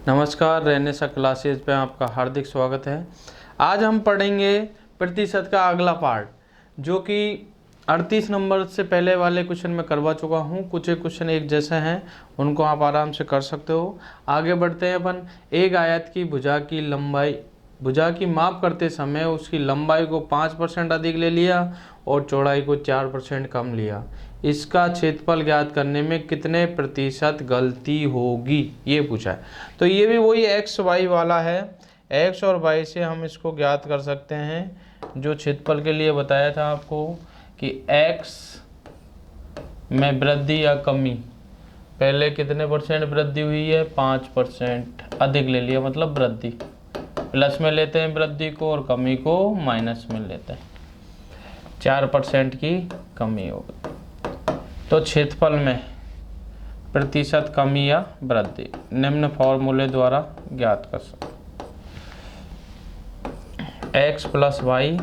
नमस्कार, Renaissance classes पे आपका हार्दिक स्वागत है। आज हम पढ़ेंगे प्रतिशत का अगला पार्ट, जो कि 38 नंबर से पहले वाले क्वेश्चन में करवा चुका हूँ। कुछ एक क्वेश्चन एक जैसे हैं, उनको आप आराम से कर सकते हो। आगे बढ़ते हैं अपन। एक आयत की भुजा की माप करते समय उसकी लंबाई को 5% अधिक ले लिया और चौड़ाई को 4% कम लिया। इसका क्षेत्रफल ज्ञात करने में कितने प्रतिशत गलती होगी, ये पूछा है। तो ये भी वही एक्स वाई वाला है। एक्स और वाई से हम इसको ज्ञात कर सकते हैं। जो क्षेत्रफल के लिए बताया था आपको कि एक्स में वृद्धि या कमी, पहले कितने परसेंट वृद्धि हुई है, 5% अधिक ले लिया, मतलब वृद्धि। प्लस में लेते हैं वृद्धि को और कमी को माइनस में लेते हैं, 4% की कमी होगी। तो क्षेत्रफल में प्रतिशत कमी या वृद्धि निम्न फॉर्मूले द्वारा ज्ञात कर सकते। X plus Y,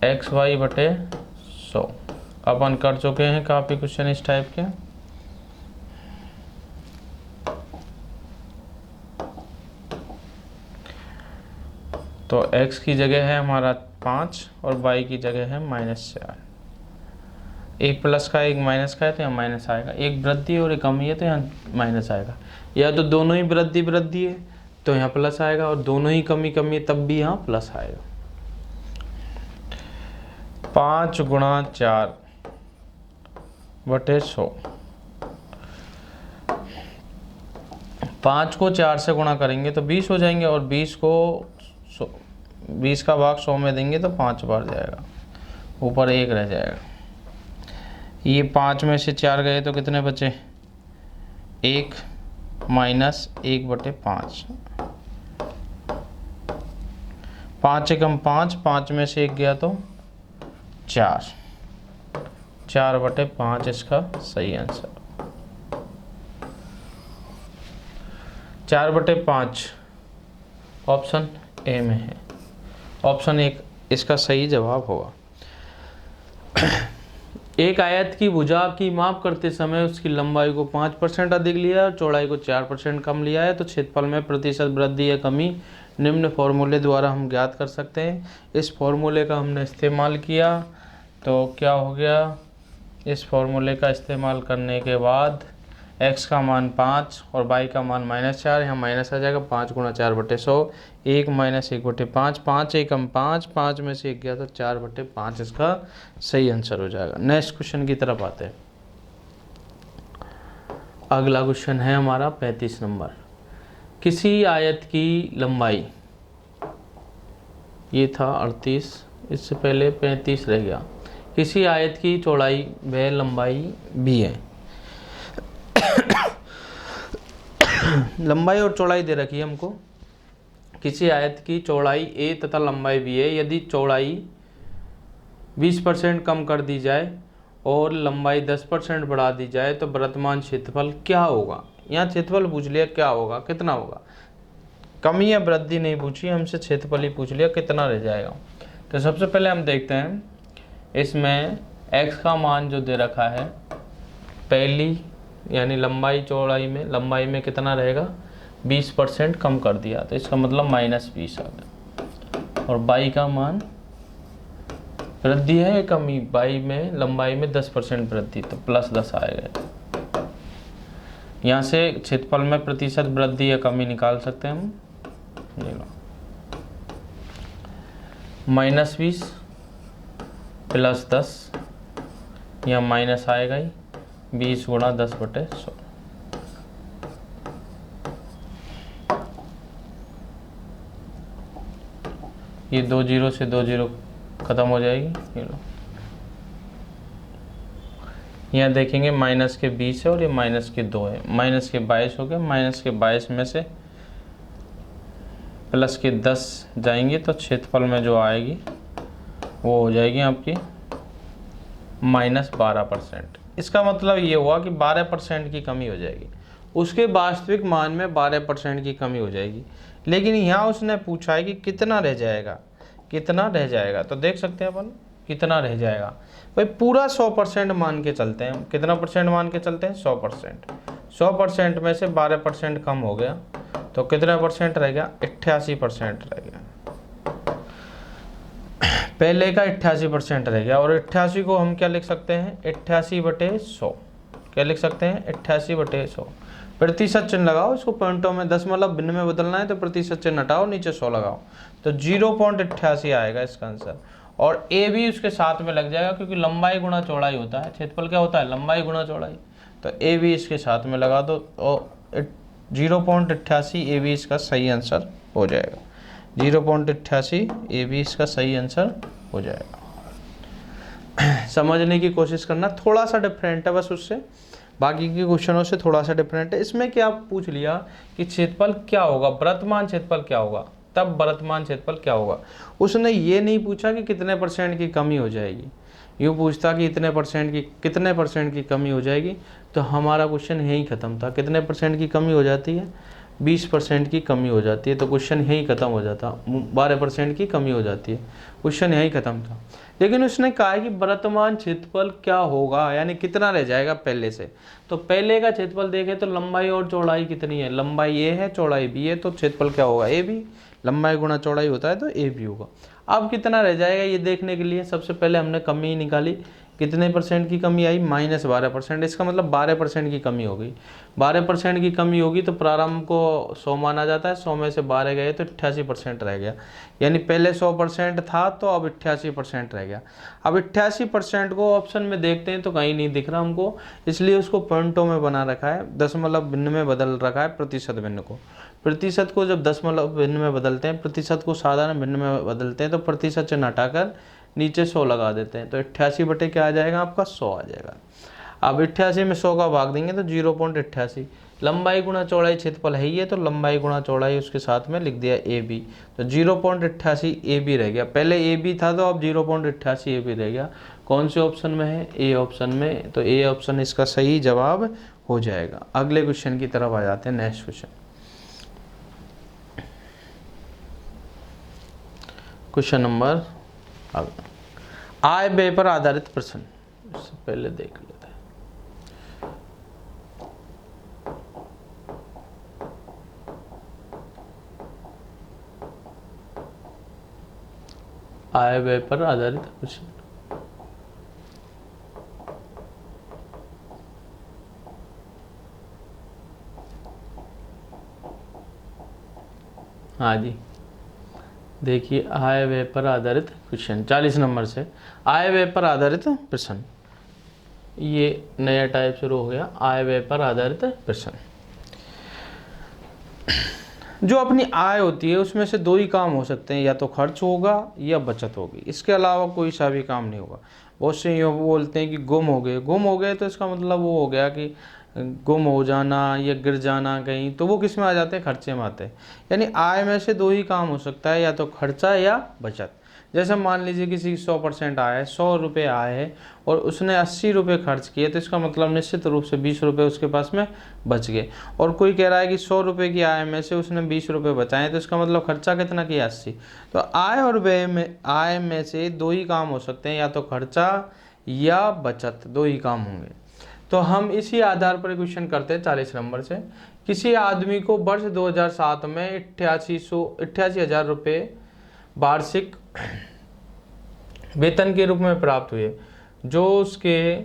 X Y बटे 100 अपन कर चुके हैं काफ़ी क्वेश्चन इस टाइप के। तो x की जगह है हमारा 5 और y की जगह है -4। एक प्लस का एक माइनस का है तो यहाँ माइनस आएगा। एक वृद्धि और एक कमी है तो यहाँ माइनस आएगा। या तो दोनों ही वृद्धि है तो यहाँ प्लस आएगा, और दोनों ही कमी है तब भी यहाँ प्लस आएगा। 5 गुणा 4 बटे 100। 5 को 4 से गुणा करेंगे तो 20 हो जाएंगे, और 20 का भाग 100 में देंगे तो 5 बार जाएगा, ऊपर 1 रह जाएगा। ये 5 में से 4 गए तो कितने बचे, 1 माइनस 1 बटे 5। 5 एकम 5, 5 में से 1 गया तो 4, 4 बटे 5 इसका सही आंसर। 4 बटे 5 ऑप्शन ए में है। ऑप्शन 1 इसका सही जवाब होगा। एक आयत की भुजा की माप करते समय उसकी लंबाई को 5% अधिक लिया और चौड़ाई को 4% कम लिया है, तो क्षेत्रफल में प्रतिशत वृद्धि या कमी निम्न फॉर्मूले द्वारा हम ज्ञात कर सकते हैं। इस फॉर्मूले का हमने इस्तेमाल किया तो क्या हो गया, इस फॉर्मूले का इस्तेमाल करने के बाद x का मान 5 और y का मान -4, यहाँ माइनस आ जाएगा। 5 गुणा 4 बटे 100, 1 माइनस 1 बटे 5, 5 एकम 5, 5 में से 1 गया तो 4 बटे 5 इसका सही आंसर हो जाएगा। नेक्स्ट क्वेश्चन की तरफ आते हैं। अगला क्वेश्चन है हमारा 35 नंबर। किसी आयत की लंबाई, ये था 38, इससे पहले 35 रह गया। किसी आयत की चौड़ाई व लंबाई भी है। लंबाई और चौड़ाई दे रखी है हमको। किसी आयत की चौड़ाई a तथा लंबाई b है। यदि चौड़ाई 20% कम कर दी जाए और लंबाई 10% बढ़ा दी जाए तो वर्तमान क्षेत्रफल क्या होगा। यहाँ क्षेत्रफल पूछ लिया, क्या होगा, कितना होगा। कमी या वृद्धि नहीं पूछी हमसे, क्षेत्रफल ही पूछ लिया, कितना रह जाएगा। तो सबसे पहले हम देखते हैं इसमें x का मान जो दे रखा है, पहली यानी लंबाई में कितना रहेगा, 20% कम कर दिया तो इसका मतलब -20 आ गया। और y का मान वृद्धि है कमी, लंबाई में 10% वृद्धि तो +10 आएगा। यहाँ से क्षेत्रफल में प्रतिशत वृद्धि या कमी निकाल सकते हैं हम। ये लो, -20 + 10, यहाँ माइनस आएगा ही, 20 गुणा 10 बटे 100। ये 2 जीरो से 2 जीरो खत्म हो जाएगी। ये लो, यहाँ देखेंगे माइनस के 20 है और ये माइनस के 2 है, माइनस के 22 हो गए। माइनस के 22 में से प्लस के 10 जाएंगे तो क्षेत्रफल में जो आएगी वो हो जाएगी आपकी -12%। इसका मतलब ये हुआ कि 12% की कमी हो जाएगी, उसके वास्तविक मान में 12% की कमी हो जाएगी। लेकिन यहाँ उसने पूछा है कि कितना रह जाएगा, कितना रह जाएगा। तो देख सकते हैं अपन, कितना रह जाएगा भाई, पूरा 100% मान के चलते हैं। कितना परसेंट मान के चलते हैं? 100%। 100% में से 12% कम हो गया तो कितना परसेंट रह गया? 88% रह गया। पहले का 88% रह गया, और 88 को हम क्या लिख सकते हैं? 88/100। क्या लिख सकते हैं? 88/100। प्रतिशत चिन्ह लगाओ, इसको पॉइंटों में 10 में बदलना है तो प्रतिशत चिन्ह हटाओ, नीचे 100 लगाओ, तो 0.88 आएगा इसका आंसर। और ए भी उसके साथ में लग जाएगा, क्योंकि लंबाई गुणा चौड़ाई होता है। क्षेत्रफल क्या होता है? लंबाई गुणा चौड़ाई। तो ए भी इसके साथ में लगा दो, और 0.88 ए भी इसका सही आंसर हो जाएगा। 0.88 ए भी इसका सही आंसर हो जाएगा। समझने की कोशिश करना, थोड़ा सा डिफरेंट है बस उससे, बाकी के क्वेश्चनों से थोड़ा सा डिफरेंट है। इसमें क्या पूछ लिया कि क्षेत्रफल क्या होगा, वर्तमान क्षेत्रफल क्या होगा, तब वर्तमान क्षेत्रफल क्या होगा। उसने ये नहीं पूछा कि कितने परसेंट की कमी हो जाएगी। यूँ पूछता कि कितने परसेंट की कमी हो जाएगी, तो हमारा क्वेश्चन यहीं ख़त्म था। कितने परसेंट की कमी हो जाती है? 20% की कमी हो जाती है, तो क्वेश्चन यहीं ख़त्म हो जाता। 12% की कमी हो जाती है, क्वेश्चन यहीं ख़त्म था। लेकिन उसने कहा है कि वर्तमान क्षेत्रफल क्या होगा, यानी कितना रह जाएगा पहले से। तो पहले का क्षेत्रफल देखें तो लंबाई और चौड़ाई कितनी है? लंबाई ए है, चौड़ाई बी है, तो क्षेत्रफल क्या होगा? A B. लंबाई गुणा चौड़ाई होता है तो ए बी होगा। अब कितना रह जाएगा ये देखने के लिए सबसे पहले हमने कमी निकाली। कितने परसेंट की कमी आई? -12%। इसका मतलब 12% की कमी हो गई। 12% की कमी होगी तो प्रारंभ को 100 माना जाता है, 100 में से 12 गए तो 88% रह गया। यानी पहले 100% था तो अब 88% रह गया। अब 88% को ऑप्शन में देखते हैं तो कहीं नहीं दिख रहा हमको, इसलिए उसको पॉइंटों में बना रखा है, दशमलव भिन्न में बदल रखा है प्रतिशत भिन्न को। प्रतिशत को जब दशमलव भिन्न में बदलते हैं, प्रतिशत को साधारण भिन्न में बदलते हैं, तो प्रतिशत चिन्ह हटाकर नीचे 100 लगा देते हैं, तो 88 बटे क्या आ जाएगा आपका? 100 आ जाएगा। अब 88 में 100 का भाग देंगे तो 0.88। लंबाई गुणा चौड़ाई क्षेत्रफल है ही है, तो लंबाई गुणा चौड़ाई उसके साथ में लिख दिया ए बी, तो 0.88 ए बी रह गया। पहले ए बी था तो अब 0.88 ए बी रह गया। कौन से ऑप्शन में है? ए ऑप्शन में, तो ए ऑप्शन इसका सही जवाब हो जाएगा। अगले क्वेश्चन की तरफ आ जाते हैं। Next question, question number I व्यय पर आधारित प्रश्न। इससे पहले देख लेते हैं। आय व्यय पर आधारित प्रश्न। हाँ जी, देखिए आय व्यय पर आधारित क्वेश्चन 40 नंबर से। आय व्यय पर आधारित प्रश्न, ये नया टाइप शुरू हो गया। आय व्यय पर आधारित प्रश्न, जो अपनी आय होती है उसमें से दो ही काम हो सकते हैं, या तो खर्च होगा या बचत होगी, इसके अलावा कोई सा भी काम नहीं होगा। बहुत से ये बोलते हैं कि गुम हो गए, तो इसका मतलब वो हो गया कि गुम हो जाना या गिर जाना कहीं, तो वो किस में आ जाते हैं? खर्चे में आते हैं। यानी आय में से दो ही काम हो सकता है, या तो खर्चा या बचत। जैसे मान लीजिए किसी की 100% आय है, 100 रुपये आय है और उसने 80 रुपये खर्च किए, तो इसका मतलब निश्चित रूप से 20 रुपये उसके पास में बच गए। और कोई कह रहा है कि 100 रुपये की आय में से उसने 20 रुपये बचाए, तो इसका मतलब खर्चा कितना किया? 80। तो आय और व्यय में, आय में से दो ही काम हो सकते हैं, या तो खर्चा या बचत, दो ही काम होंगे। तो हम इसी आधार पर क्वेश्चन करते हैं 40 नंबर से। किसी आदमी को वर्ष 2007 में 88,000 रुपये वार्षिक वेतन के रूप में प्राप्त हुए, जो उसके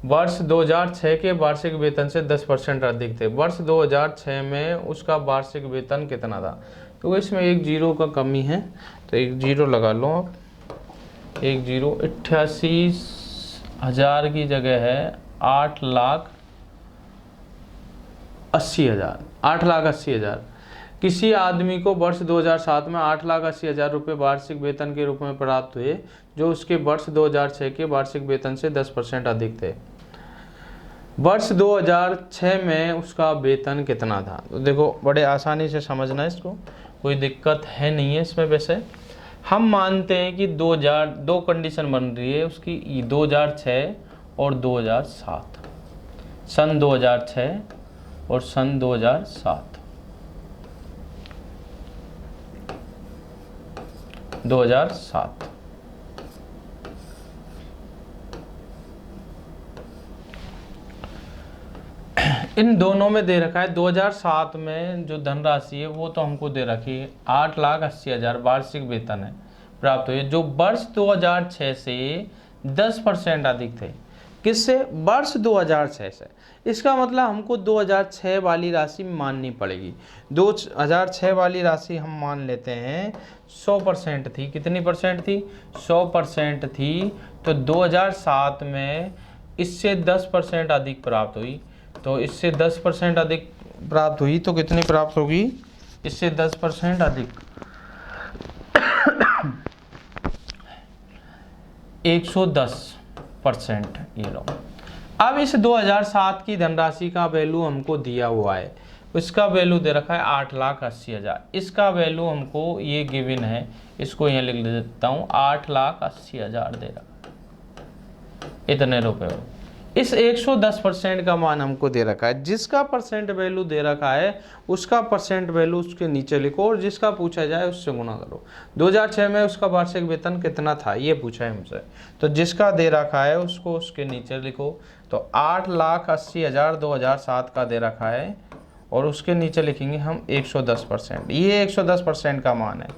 वर्ष 2006 के वार्षिक वेतन से 10% अधिक थे। वर्ष 2006 में उसका वार्षिक वेतन कितना था? तो इसमें एक जीरो का कमी है, तो एक जीरो लगा लो आप। एक जीरो, 88,000 की जगह है 8,80,000। 8,80,000। किसी आदमी को वर्ष 2007 में 8,80,000 रुपये वार्षिक वेतन के रूप में प्राप्त हुए, जो उसके वर्ष 2006 के वार्षिक वेतन से 10% अधिक थे। वर्ष 2006 में उसका वेतन कितना था? तो देखो बड़े आसानी से समझना है इसको, कोई दिक्कत है नहीं है इसमें। वैसे हम मानते हैं कि 2 कंडीशन बन रही है उसकी, 2006 और 2007, सन 2006 और सन 2007। 2007 इन दोनों में दे रखा है 2007 में जो धनराशि है वो तो हमको दे रखी है 8,80,000 वार्षिक वेतन है प्राप्त हुई, जो वर्ष 2006 से 10% अधिक थे। किससे? वर्ष 2006 से। इसका मतलब हमको 2006 वाली राशि माननी पड़ेगी। 2006 वाली राशि हम मान लेते हैं 100% थी। कितनी परसेंट थी? 100% थी। तो 2007 में इससे 10% अधिक प्राप्त हुई, तो इससे 10% अधिक प्राप्त हुई तो कितनी प्राप्त होगी? इससे 10% अधिक 110%। ये लो, अब इस 2007 की धनराशि का वैल्यू हमको दिया हुआ है, इसका वैल्यू दे रखा है 8,80,000। इसका वैल्यू हमको ये गिवन है, इसको यहाँ लिख देता हूँ 8,80,000 दे रखा है, इतने रुपए। इस 110% का मान हमको दे रखा है, जिसका परसेंट वैल्यू दे रखा है उसका परसेंट वैल्यू उसके नीचे लिखो और जिसका पूछा जाए उससे गुणा करो। 2006 में उसका वार्षिक वेतन कितना था ये पूछा है हमसे, तो जिसका दे रखा है उसको उसके नीचे लिखो। तो 8,80,000 2007 का दे रखा है और उसके नीचे लिखेंगे हम 110%। ये 110% का मान है,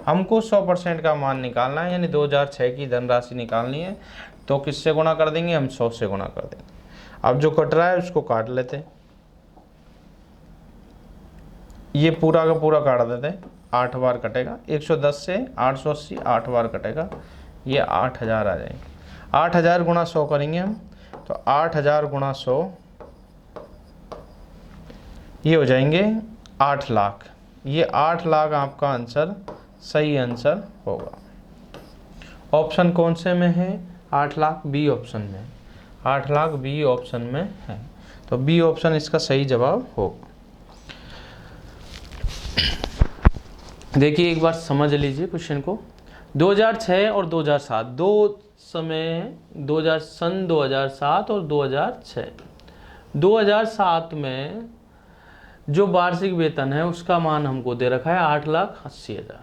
हमको 100% का मान निकालना है, यानी 2006 की धनराशि निकालनी है। तो किससे गुणा कर देंगे हम? 100 से गुणा कर देंगे। अब जो कट रहा है उसको काट लेते हैं, ये पूरा का पूरा काट देते हैं। 8 बार कटेगा, 110 से 880 8 बार कटेगा, ये 8,000 आ जाएंगे। 8,000 गुणा 100 करेंगे हम, तो 8,000 गुणा 100 ये हो जाएंगे 8 लाख। ये 8 लाख आपका आंसर सही आंसर होगा। ऑप्शन कौन से में है? 8 लाख बी ऑप्शन में। 8 लाख बी ऑप्शन में है, तो बी ऑप्शन इसका सही जवाब होगा। देखिए एक बार समझ लीजिए क्वेश्चन को। 2006 और 2007 दो समय, 2007 और 2006। 2007 में जो वार्षिक वेतन है उसका मान हमको दे रखा है 8,80,000।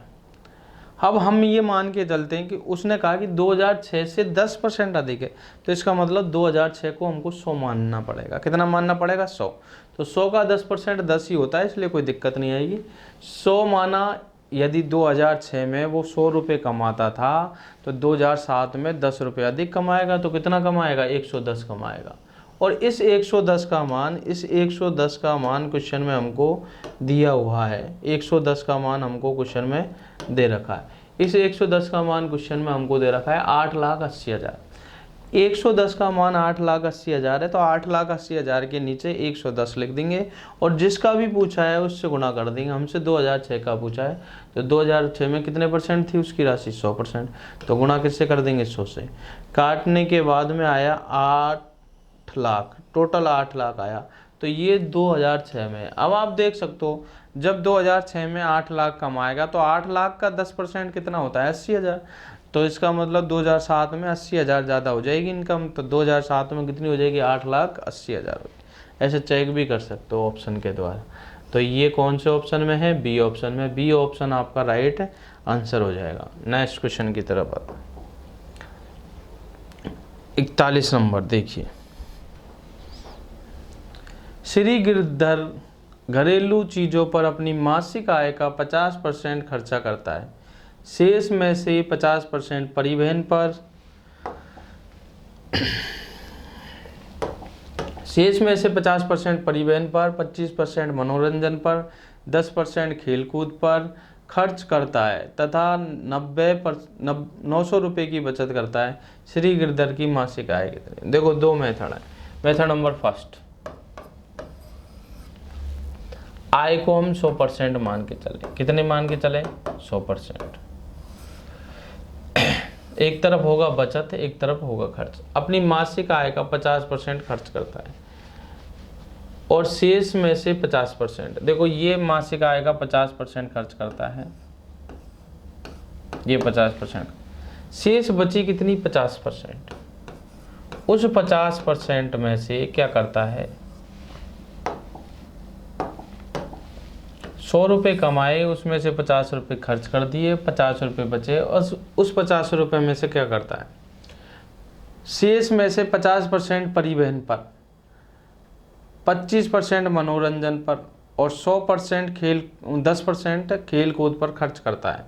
अब हम ये मान के चलते हैं कि उसने कहा कि 2006 से 10% अधिक है, तो इसका मतलब 2006 को हमको 100 मानना पड़ेगा। कितना मानना पड़ेगा? 100। तो 100 का 10% 10 ही होता है, इसलिए कोई दिक्कत नहीं आएगी। 100 माना, यदि 2006 में वो 100 रुपये कमाता था तो 2007 में 10 रुपये अधिक कमाएगा, तो कितना कमाएगा? 110 कमाएगा। और इस 110 का मान क्वेश्चन में हमको दिया हुआ है। 110 का मान हमको क्वेश्चन में दे रखा है। इस 110 का मान क्वेश्चन में हमको दे रखा है 8,80,000। 110 का मान 8,80,000 है, तो 8,80,000 के नीचे 110 लिख देंगे और जिसका भी पूछा है उससे गुणा कर देंगे। हमसे 2006 का पूछा है, तो 2006 में कितने परसेंट थी उसकी राशि? 100%। तो गुणा किससे कर देंगे? 100 से। काटने के बाद में आया 8 लाख, टोटल 8 लाख आया। तो ये 2006 में। अब आप देख सकते हो जब 2006 में 8 लाख कमाएगा तो 8 लाख का 10% कितना होता है? 80,000। तो इसका मतलब 2007 में 80,000 ज़्यादा हो जाएगी इनकम। तो 2007 में कितनी हो जाएगी? 8,80,000। ऐसे चेक भी कर सकते हो ऑप्शन के द्वारा। तो ये कौन से ऑप्शन में है? बी ऑप्शन में। बी ऑप्शन आपका राइट आंसर हो जाएगा। नेक्स्ट क्वेश्चन की तरफ आता, 41 नंबर देखिए। श्री गिरधर घरेलू चीज़ों पर अपनी मासिक आय का 50% खर्चा करता है। शेष में से 50% परिवहन पर, शेष में से 50% परिवहन पर, 25% मनोरंजन पर, 10% खेलकूद पर खर्च करता है तथा 900 रुपये की बचत करता है। श्री गिरधर की मासिक आय कितनी? देखो दो मेथड है। मेथड नंबर फर्स्ट, आय को हम 100% मान के चले। कितने मान के चले? 100%। एक तरफ होगा बचत, एक तरफ होगा खर्च। अपनी मासिक आय का 50% खर्च करता है और शेष में से 50%, देखो ये मासिक आय का 50% खर्च करता है, ये 50%। शेष बची कितनी? 50%। उस 50% में से क्या करता है? 100 रुपये कमाए, उसमें से 50 रुपये खर्च कर दिए, 50 रुपये बचे और उस 50 रुपये में से क्या करता है? शेष में से 50% परिवहन पर, 25% मनोरंजन पर और 100% 10% खेल कूद पर खर्च करता है।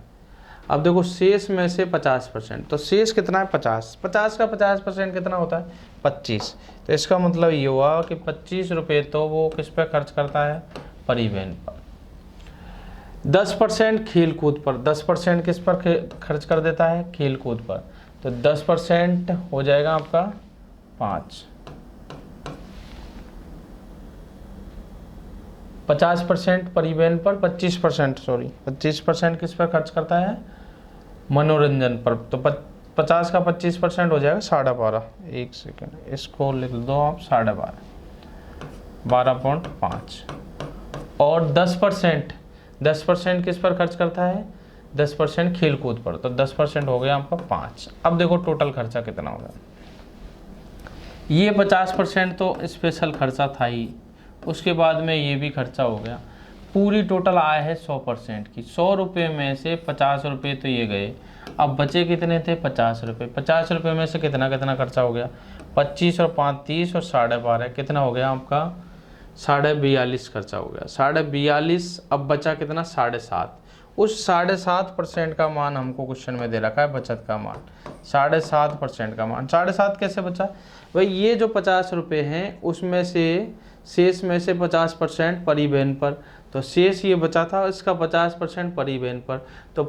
अब देखो शेष में से 50%, तो शेष कितना है 50, 50 का 50% कितना होता है 25। तो इसका मतलब ये हुआ कि 25 रुपये तो वो किस पे खर्च करता है, परिवहन पर। 10% खेल कूद पर, 10% किस पर खर्च कर देता है, खेल कूद पर। तो 10% हो जाएगा आपका 5। 50% परिवहन पर, 25% किस पर खर्च करता है, मनोरंजन पर। तो 50 का 25% हो जाएगा 12.5। एक सेकेंड, इसको लिख दो आप 12.5, 12.5। और 10% किस पर खर्च करता है, 10% खेल कूद पर। तो 10% हो गया आपका 5। अब देखो टोटल खर्चा कितना होगा। ये 50% तो स्पेशल खर्चा था ही, उसके बाद में ये भी खर्चा हो गया। पूरी टोटल आय है 100% की। 100 रुपये में से 50 रुपये तो ये गए, अब बचे कितने थे, 50 रुपये। 50 रुपये में से कितना कितना खर्चा हो गया, 25 और 5 30 और 12.5 कितना हो गया आपका, 42.5 खर्चा हो गया। 42.5, अब बचा कितना, 7.5। उस 7.5% का मान हमको क्वेश्चन में दे रखा है, बचत का मान 7.5% का मान। 7.5 कैसे बचा भाई, ये जो 50 रुपये हैं उसमें से शेष में से 50% परिवहन पर, तो शेष ये बचा था, इसका 50% परिवहन पर। तो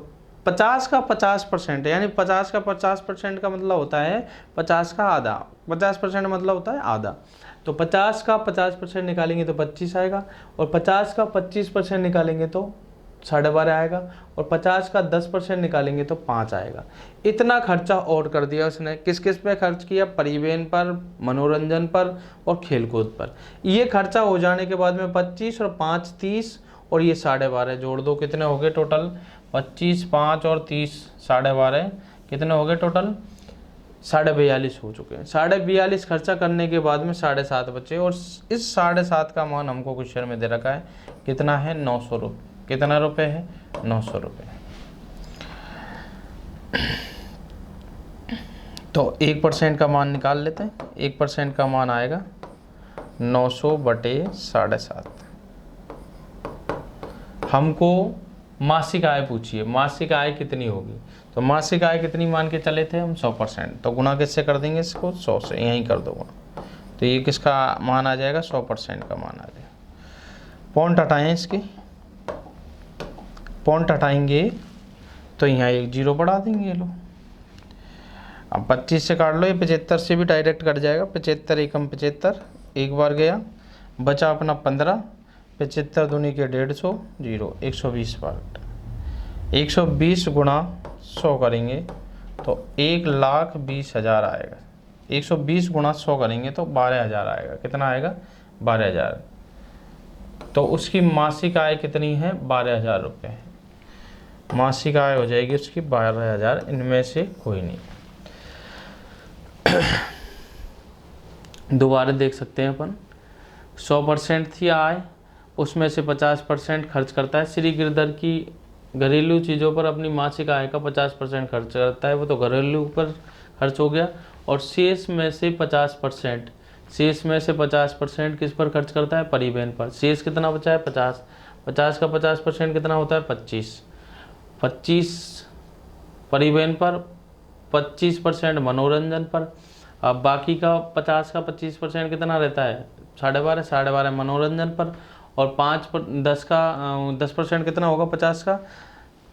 50 का 50% यानी 50 का 50% का मतलब होता है 50 का आधा, 50% मतलब होता है आधा। तो 50 का 50% निकालेंगे तो 25 आएगा, और 50 का 25% निकालेंगे तो 12.5 आएगा, और 50 का 10% निकालेंगे तो 5 आएगा। इतना खर्चा और कर दिया उसने। किस किस पे खर्च किया, परिवहन पर, मनोरंजन पर और खेलकूद पर। ये खर्चा हो जाने के बाद में 25 और 5 30 और ये 12.5 जोड़ दो, कितने हो गए टोटल, 25 5 और 30 12.5 कितने हो गए टोटल, 42.5 हो चुके हैं। 42.5 खर्चा करने के बाद में 7.5 बचे, और इस 7.5 का मान हमको क्वेश्चन में दे रखा है, कितना है, 900 रुपये। कितना रुपये है, 900 रुपये। तो 1% का मान निकाल लेते हैं। 1% का मान आएगा 900 बटे 7.5। हमको मासिक आय पूछिए, मासिक आय कितनी होगी। तो मासिक आय कितनी मान के चले थे हम, 100%। तो गुना किससे कर देंगे इसको, 100 से, यहीं कर दो। तो ये किसका मान आ जाएगा, 100% का मान आ जाएगा। पॉइंट हटाएं इसके, पॉइंट हटाएंगे तो यहाँ एक 0 बढ़ा देंगे। लो अब 25 से काट लो, ये 75 से भी डायरेक्ट कट जाएगा। 75 एकम 75, एक बार गया, बचा अपना 15, 75 दूनी के 150, 0, 120 बार। 120 गुणा 100 करेंगे तो 1,20,000 आएगा। 120 गुणा 100 करेंगे तो 12,000 आएगा। कितना आएगा, 12,000। तो उसकी मासिक आय कितनी है, 12,000 रुपये है। मासिक आय हो जाएगी उसकी 12,000, इनमें से कोई नहीं। दोबारा देख सकते हैं अपन, 100% थी आय, उसमें से 50% खर्च करता है। श्री गिरधर की घरेलू चीज़ों पर अपनी मासिक आय का 50% खर्च करता है, वो तो घरेलू पर खर्च हो गया। और शेष में से 50%, शेष में से 50% किस पर खर्च करता है, परिवहन पर। शेष कितना बचा है, 50। 50 का 50% कितना होता है, 25। 25 परिवहन पर, 25% मनोरंजन पर। अब बाकी का 50 का 25% कितना रहता है, 12.5, 12.5 मनोरंजन पर। और 10% कितना होगा, 50 का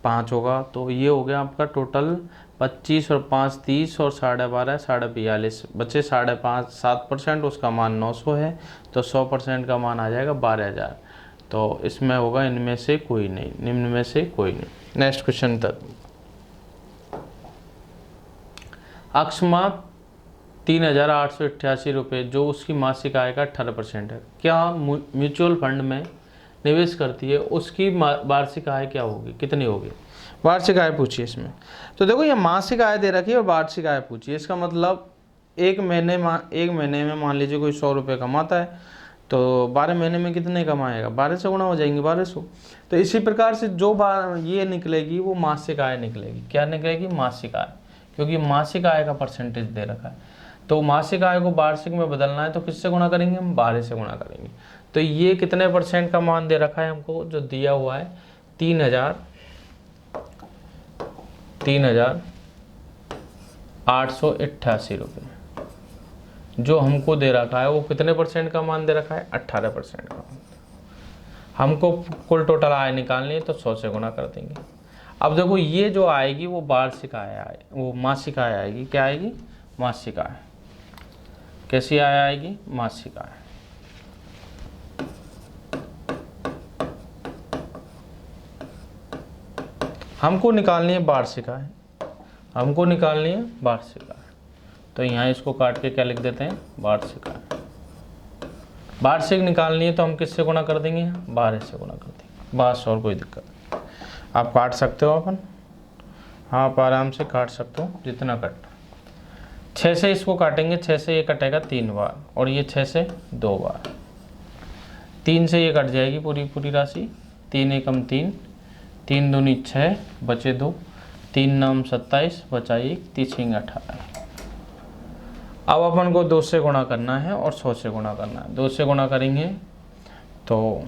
5 होगा। तो ये हो गया आपका टोटल 25 और 5 30 और 12.5 42, बचे 5.5 7%, उसका मान 900 है। तो 100% का मान आ जाएगा 12,000। तो इसमें होगा इनमें से कोई नहीं, निम्न में से कोई नहीं। नेक्स्ट क्वेश्चन तक, अकस्मात 3,888 रुपये जो उसकी मासिक आय का 18% है, क्या म्यूचुअल फंड में निवेश करती है, उसकी वार्षिक आय क्या होगी, कितनी होगी। वार्षिक आय पूछिए इसमें। तो देखो ये मासिक आय दे रखी है और वार्षिक आय पूछिए। इसका मतलब एक महीने में मान लीजिए कोई 100 रुपये कमाता है, तो 12 महीने में कितने कमाएगा, 12 से गुणा हो जाएंगे, 1200। तो इसी प्रकार से जो ये निकलेगी वो मासिक आय निकलेगी। क्या निकलेगी, मासिक आय, क्योंकि मासिक आय का परसेंटेज दे रखा है। तो मासिक आय को वार्षिक में बदलना है तो किससे गुणा करेंगे हम, 12 से गुणा करेंगे। तो ये कितने % का मान दे रखा है हमको, जो दिया हुआ है 3,888 रुपये जो हमको दे रखा है, वो कितने % का मान दे रखा है, 18% का। हमको कुल टोटल आय निकालनी है तो 100 से गुणा कर देंगे। अब देखो ये जो आएगी वो वार्षिक आय आए, वो मासिक आय आएगी। क्या आएगी, मासिक आय। कैसी आय आएगी, मासिक आय। हमको निकालनी है वार्षिक आय, हमको निकालनी है वार्षिक आय। तो यहाँ इसको काट के क्या लिख देते हैं, वार्षिक आय। वार्षिक निकालनी है तो हम किससे गुणा कर देंगे, 12 से गुणा कर देंगे, बस और कोई दिक्कत नहीं। आप काट सकते हो अपन, हाँ आप आराम से काट सकते हो जितना कटना। 6 से इसको काटेंगे, 6 से ये कटेगा 3 बार और ये 6 से 2 बार। 3 से ये कट जाएगी पूरी राशि, 3 एकम 3, 3 दूनी 6 बचे 2, 3 नाम 27 बचा 1, 3 18। अब अपन को 2 से गुणा करना है और 100 से गुणा करना है। 2 से गुणा करेंगे तो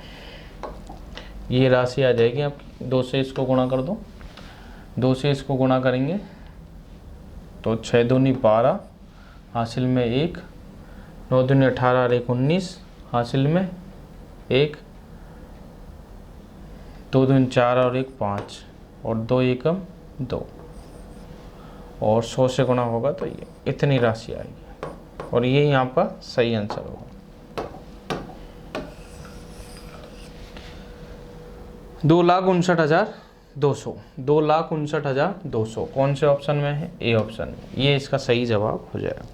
ये राशि आ जाएगी आपकी। 2 से इसको गुणा कर दो, 2 से इसको गुणा करेंगे तो 6 दूनी 12, हासिल में 1, 9 दूनी 18 और 1 19, हासिल में 1, 2 दूनी 4 और 1 5 और 2 एकम 2 और 100 से गुणा होगा तो ये इतनी राशि आएगी और ये यहाँ का सही आंसर होगा। 2,59,200, 2,59,200 कौन से ऑप्शन में है, ए ऑप्शन में। ये इसका सही जवाब हो जाएगा।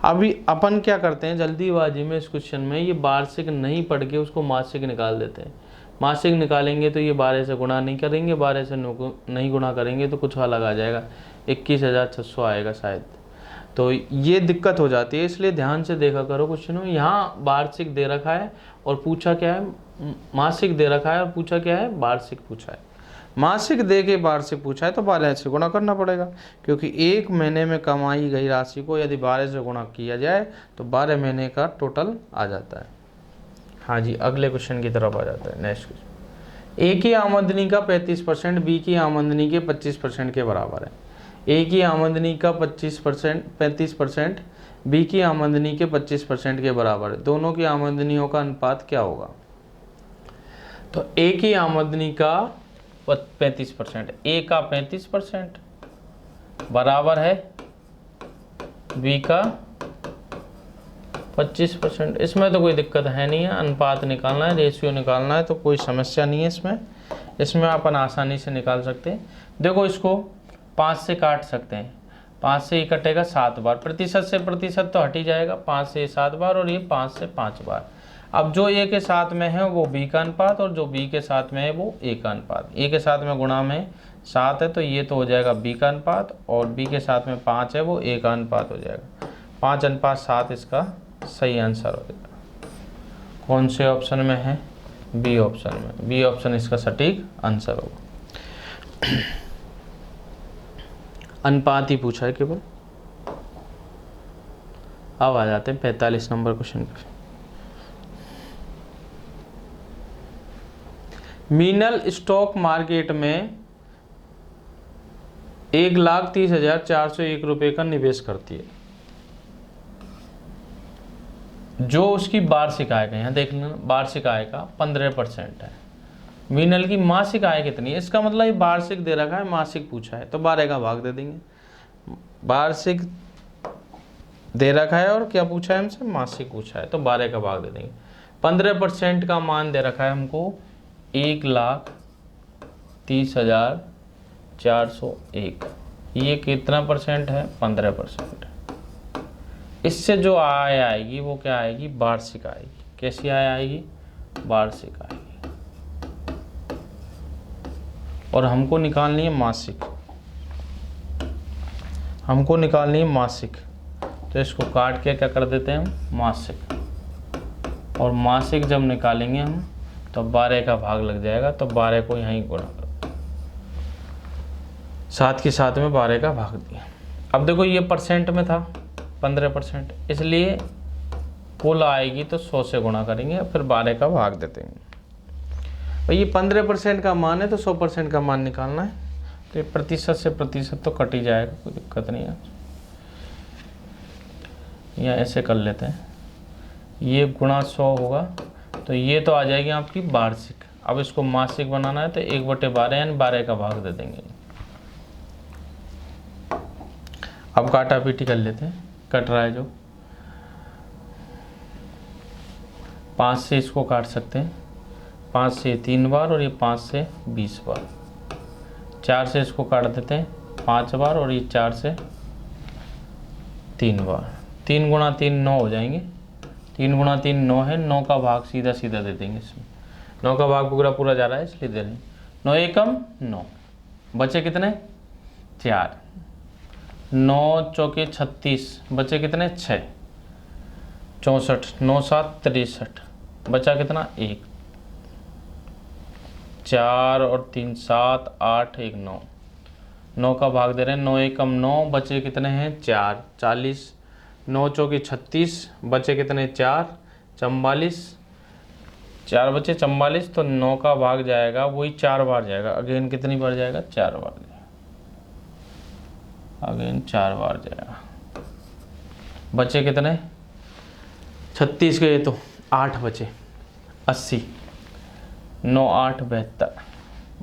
अभी अपन क्या करते हैं जल्दीबाजी में, इस क्वेश्चन में ये वार्षिक नहीं पढ़ के उसको मासिक निकाल देते हैं। मासिक निकालेंगे तो ये 12 से गुणा नहीं करेंगे, 12 से नहीं गुणा करेंगे तो कुछ अलग आ जाएगा, 21,600 आएगा शायद। तो ये दिक्कत हो जाती है, इसलिए ध्यान से देखा करो क्वेश्चन में। यहाँ वार्षिक दे रखा है और पूछा क्या है, मासिक दे रखा है और पूछा क्या है, वार्षिक पूछा है। मासिक दे के वार्षिक पूछा है तो 12 से गुणा करना पड़ेगा, क्योंकि एक महीने में कमाई गई राशि को यदि 12 से गुणा किया जाए तो 12 महीने का टोटल आ जाता है। हाँ जी, अगले क्वेश्चन की तरफ आ जाता है। नेक्स्ट क्वेश्चन, ए की आमदनी का 35% बी की आमदनी के 25% के बराबर है। ए की आमदनी का 35% बी की आमदनी के 25% के बराबर है। दोनों की आमदनियों का अनुपात क्या होगा। तो ए की आमदनी का 35%, ए का 35% बराबर है बी का 25%। इसमें तो कोई दिक्कत है नहीं है, अनुपात निकालना है, रेशियो निकालना है तो कोई समस्या नहीं है इसमें अपन आसानी से निकाल सकते हैं। देखो इसको 5 से काट सकते हैं, 5 से ये कटेगा 7 बार, प्रतिशत से प्रतिशत तो हट ही जाएगा, 5 से 7 बार और ये 5 से 5 बार। अब जो ए के साथ में है वो बी का अनुपात और जो बी के साथ में है वो ए का अनुपात। ए के साथ में गुणा में 7 है तो ये तो हो जाएगा बी का अनुपात और बी के साथ में 5 है वो ए का अनुपात हो जाएगा। 5:7 इसका सही आंसर हो जाएगा। कौन से ऑप्शन में है, बी ऑप्शन में। बी ऑप्शन इसका सटीक आंसर होगा। अनुपात ही पूछा है केवल। अब आ जाते हैं 45 नंबर क्वेश्चन पे। मीनल स्टॉक मार्केट में 1,30,401 रुपये का निवेश करती है, जो उसकी वार्षिक आय का, यहाँ देख लेना, वार्षिक आय का 15% है। मीनल की मासिक आय कितनी है, इसका मतलब ये वार्षिक दे रखा है, मासिक पूछा है तो 12 का भाग दे देंगे। वार्षिक दे रखा है और क्या पूछा है हमसे, मासिक पूछा है तो 12 का भाग दे देंगे। 15% का मान दे रखा है हमको 1,30,401। ये कितना % है, 15%। इससे जो आय आएगी वो क्या आएगी, वार्षिक आएगी। कैसी आय आएगी, वार्षिक आएगी। और हमको निकालनी है मासिक, हमको निकालनी है मासिक, तो इसको काट के क्या कर देते हैं हम, मासिक। और मासिक जब निकालेंगे हम तो 12 का भाग लग जाएगा, तो 12 को यहीं गुणा कर, 7 के साथ में 12 का भाग दिया। अब देखो ये % में था, 15%, इसलिए कुल आएगी तो 100 से गुणा करेंगे, फिर 12 का भाग देते हैं। भाई ये 15% का मान है तो 100% का मान निकालना है, तो ये प्रतिशत से प्रतिशत तो कट ही जाएगा, कोई दिक्कत नहीं है। या ऐसे कर लेते हैं, ये गुणा 100 होगा, तो ये तो आ जाएगी आपकी वार्षिक। अब इसको मासिक बनाना है तो 1/12 यानी 12 का भाग दे देंगे। अब काटा पीटी कर लेते हैं, कट रहा है जो 5 से इसको काट सकते हैं, 5 से 3 बार और ये 5 से 20 बार। 4 से इसको काट देते हैं 5 बार और ये 4 से 3 बार। 3 गुणा 3 9 हो जाएंगे, 3 गुणा 3 9 है, 9 का भाग सीधा सीधा दे देंगे इसमें। 9 का भाग पूरा पूरा जा रहा है इसलिए दे रहे हैं। 9 एकम 9, बचे कितने 4, 9 चौके 36, बचे कितने 6, 64, 9 7 63, बचा कितना 1, 4 और 3 7 8 1 9, 9 का भाग दे रहे हैं। 9 एकम 9, बचे कितने हैं 4, 40, 9 चौके 36, बचे कितने 4, 44, 4 बचे 44, तो 9 का भाग जाएगा वही 4 बार जाएगा। अगेन कितनी बार जाएगा 4 बार जाएगा, अगेन 4 बार जाएगा। बचे कितने 36 गए तो 8 बचे 80, 9 8 72,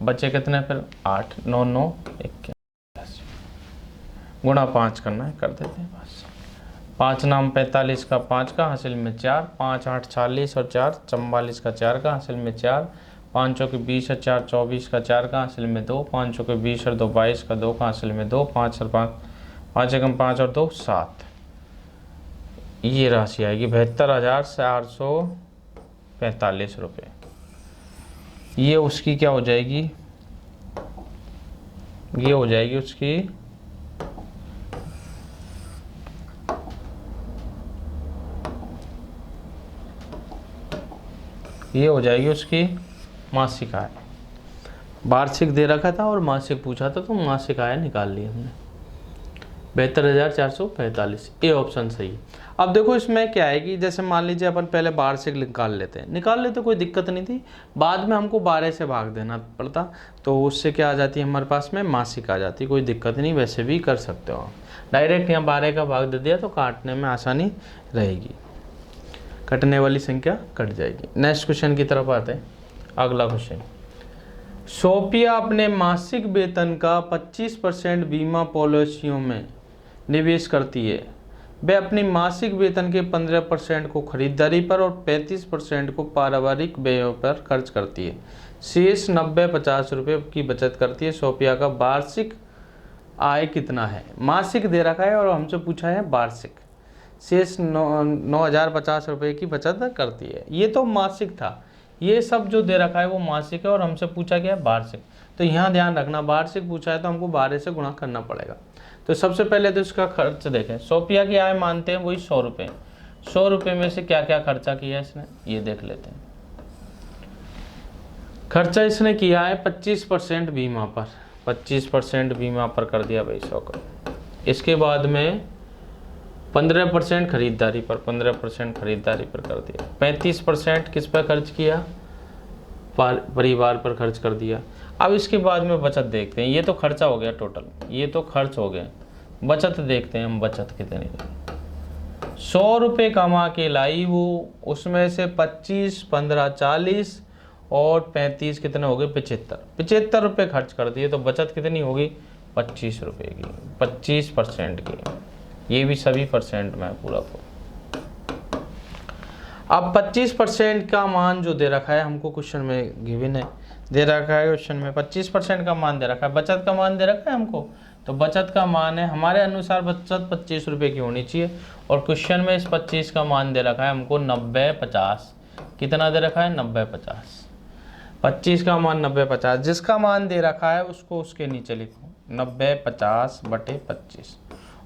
बचे कितने फिर 8, 9 9 81, गुणा 5 करना है, कर देते हैं बस। 5 नाम 45 का 5 का हासिल में 4, 5 8 40 और 4 44 का 4 का हासिल में 4, 5 चौके 20 और 4 24 का 4 का हासिल में 2, 5 चौके 20 और 2 22 का 2 का हासिल में 2, 5 और 5 5 एकम 5 और 2 7, ये राशि आएगी 72,445 रुपये। ये उसकी क्या हो जाएगी, ये हो जाएगी उसकी ये हो जाएगी उसकी मासिक आय। वार्षिक दे रखा था और मासिक पूछा था तो मासिक आय निकाल ली हमने 72,445, ये ऑप्शन सही है। अब देखो इसमें क्या है कि जैसे मान लीजिए अपन पहले वार्षिक निकाल लेते कोई दिक्कत नहीं थी, बाद में हमको 12 से भाग देना पड़ता, तो उससे क्या आ जाती है हमारे पास में मासिक आ जाती, कोई दिक्कत नहीं, वैसे भी कर सकते हो आप। डायरेक्ट यहाँ 12 का भाग दे दिया तो काटने में आसानी रहेगी, कटने वाली संख्या कट जाएगी। नेक्स्ट क्वेश्चन की तरफ आते हैं। अगला क्वेश्चन, सोफिया अपने मासिक वेतन का 25% बीमा पॉलिसियों में निवेश करती है। वह अपनी मासिक वेतन के 15% को खरीदारी पर और 35% को पारिवारिक व्ययों पर खर्च करती है। शेष 90-50 रुपये की बचत करती है। सोफिया का वार्षिक आय कितना है? मासिक दे रखा है और हमसे पूछा है वार्षिक। शेष 9,050 रुपये की बचत करती है। ये तो मासिक था, ये सब जो दे रखा है वो मासिक है और हमसे पूछा गया है वार्षिक। तो यहाँ ध्यान रखना, वार्षिक पूछा है तो हमको 12 से गुणा करना पड़ेगा। तो सबसे पहले तो इसका खर्च देखें। सोफिया की आय मानते हैं वही 100 रुपये। 100 रुपये में से क्या क्या खर्चा किया है इसने, ये देख लेते हैं। खर्चा इसने किया है 25% बीमा पर, 25% बीमा पर कर दिया भाई 100 का। इसके बाद में 15% खरीदारी पर, 15% खरीदारी पर कर दिया। 35% किस पर खर्च किया? परिवार पर खर्च कर दिया। अब इसके बाद में बचत देखते हैं। ये तो खर्चा हो गया टोटल, ये तो खर्च हो गया। बचत देखते हैं हम, बचत कितनी। 100 रुपये कमा के लाई वो, उसमें से 25, 15, 40 और 35 कितने हो गए? 75 रुपये खर्च कर दिए। तो बचत कितनी होगी? 25 रुपये की, 25% की। ये भी सभी परसेंट में पूरा पूरा। अब 25% का मान जो दे रखा है हमको क्वेश्चन में गिवन है, दे रखा है क्वेश्चन में 25% का मान दे रखा है, बचत का मान दे रखा है हमको। तो बचत का मान है हमारे अनुसार बचत 25 रुपये की होनी चाहिए और क्वेश्चन में इस 25 का मान दे रखा है हमको 90-50। कितना दे रखा है? 90-50। 25 का मान 90-50, जिसका मान दे रखा है उसको उसके नीचे लिखो 90-50/25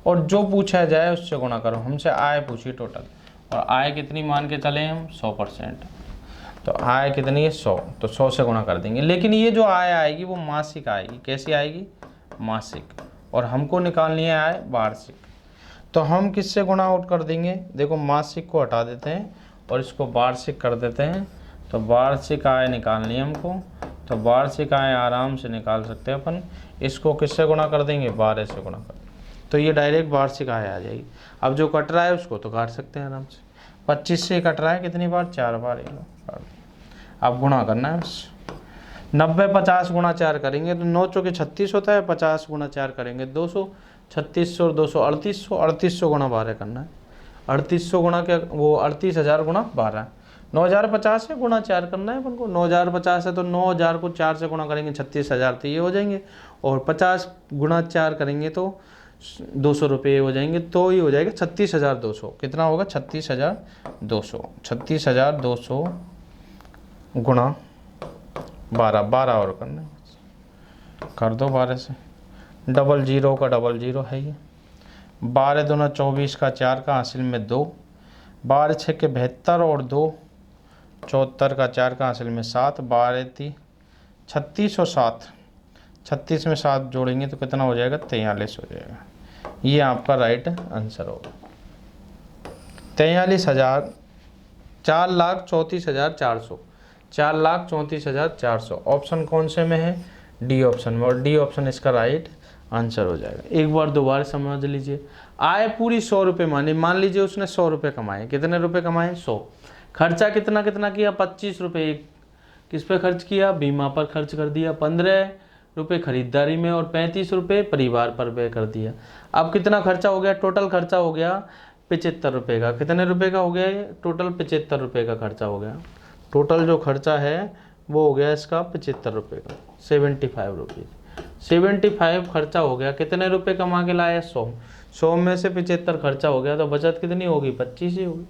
और जो पूछा जाए उससे गुणा करो। हमसे आय पूछी टोटल, और आय कितनी मान के चले हम? 100%। तो आय कितनी है? 100। तो 100 से गुणा कर देंगे। लेकिन ये जो आय आएगी वो मासिक आएगी। कैसी आएगी? मासिक। और हमको निकालनी है आय वार्षिक। तो हम किससे गुणा आउट कर देंगे, देखो मासिक को हटा देते हैं और इसको वार्षिक कर देते हैं। तो वार्षिक आय निकालनी है हमको, तो वार्षिक आय आराम से निकाल सकते हैं अपन। इसको किससे गुणा कर देंगे, 12 से गुणा कर, तो ये डायरेक्ट वार्षिक आय आ जाएगी। अब जो कट रहा है उसको तो काट सकते हैं आराम से। 25 से कट रहा है कितनी बार, 4 बार, ये लो काट दिया। अब गुणा करना है बस। 90 50 गुणा 4 करेंगे तो 9 चौके 36 होता है, 50 गुणा 4 करेंगे 200, 3600 और 200 3800, 3800 गुणा 12 करना है। 3800 गुणा क्या, वो 38,000 गुणा 12, 9050 है गुणा 4 करना है अपन को। 9050 है तो 9000 को 4 से गुणा करेंगे 36,000 तो ये हो जाएंगे, और 50 गुणा 4 करेंगे तो 200 रुपये हो जाएंगे, तो ये हो जाएगा 36,200। कितना होगा, 36,200। 36,200 गुणा 12, 12 और करना है, कर दो 12 से। डबल जीरो का डबल जीरो है ये। 12 दूना 24 का 4 का हासिल में 2, 12 6 के 72 और 2 74 का 4 का हासिल में 7, 12 3 36 और 7, 36 में 7 जोड़ेंगे तो कितना हो जाएगा, 43 हो जाएगा। ये आपका राइट आंसर होगा। 43,000, 4,34,400, 4,34,400 ऑप्शन कौन से में है, डी ऑप्शन में, और डी ऑप्शन इसका राइट आंसर हो जाएगा। एक बार दोबारा समझ लीजिए। आय पूरी 100 रुपये मान लीजिए उसने 100 रुपये कमाए। कितने रुपए कमाए, 100। खर्चा कितना कितना किया, 25 रुपये। किस पे खर्च किया, बीमा पर खर्च कर दिया। 15 रुपये खरीदारी में और 35 रुपये परिवार पर व्यय कर दिया। अब कितना खर्चा हो गया, टोटल खर्चा हो गया 75 रुपये का। कितने रुपए का हो गया ये, टोटल 75 रुपये का खर्चा हो गया। टोटल जो खर्चा है वो हो गया इसका 75 रुपये का, 75 रुपीज़। 75 खर्चा हो गया। कितने रुपए कमा के लाया, 100। 100 में से 75 खर्चा हो गया तो बचत कितनी होगी, 25 ही होगी।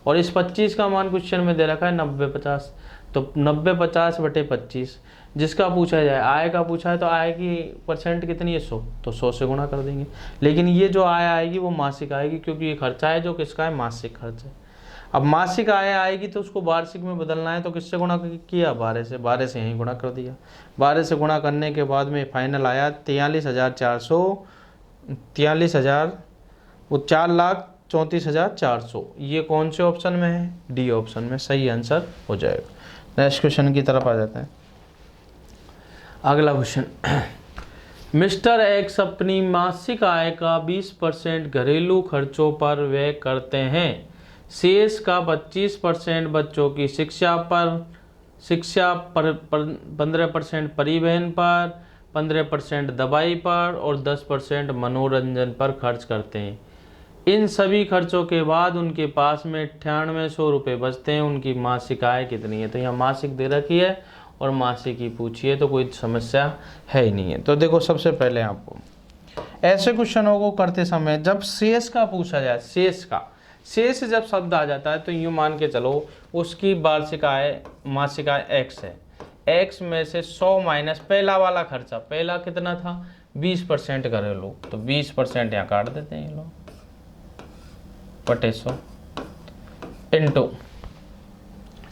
और इस 25 का मान क्वेश्चन में दे रखा है 90-50, तो 90-50 बटे 25। जिसका पूछा जाए, आय का पूछा है तो आय की परसेंट कितनी है, 100, तो 100 से गुणा कर देंगे। लेकिन ये जो आय आएगी वो मासिक आएगी, क्योंकि ये खर्चा है जो किसका है, मासिक खर्च है। अब मासिक आय आएगी तो उसको वार्षिक में बदलना है, तो किससे गुणा किया, 12 से। 12 से यहीं गुणा कर दिया। 12 से गुणा करने के बाद में फाइनल आया 43,400, 43,000, वो 4,34,400। ये कौन से ऑप्शन में है, डी ऑप्शन में, सही आंसर हो जाएगा। नेक्स्ट क्वेश्चन की तरफ आ जाते हैं। अगला क्वेश्चन, मिस्टर एक्स अपनी मासिक आय का 20% घरेलू खर्चों पर व्यय करते हैं। शेष का 25% बच्चों की शिक्षा पर 15% परिवहन पर, 15% दवाई पर और 10% मनोरंजन पर खर्च करते हैं। इन सभी खर्चों के बाद उनके पास में 9800 रुपये बचते हैं। उनकी मासिक आय कितनी है, तो यहाँ मासिक दे रखी है और मासिक ही पूछिए, तो कोई समस्या है ही नहीं है। तो देखो सबसे पहले आपको ऐसे क्वेश्चनों को करते समय जब शेष का पूछा जाए, शेष जब शब्द आ जाता है तो यूँ मान के चलो उसकी वार्षिक आय, मासिक आय x है। x में से 100 माइनस पहला वाला खर्चा, पहला कितना था 20% घरेलू, तो 20% यहाँ काट देते हैं ये लोग, बटे 100 इंटू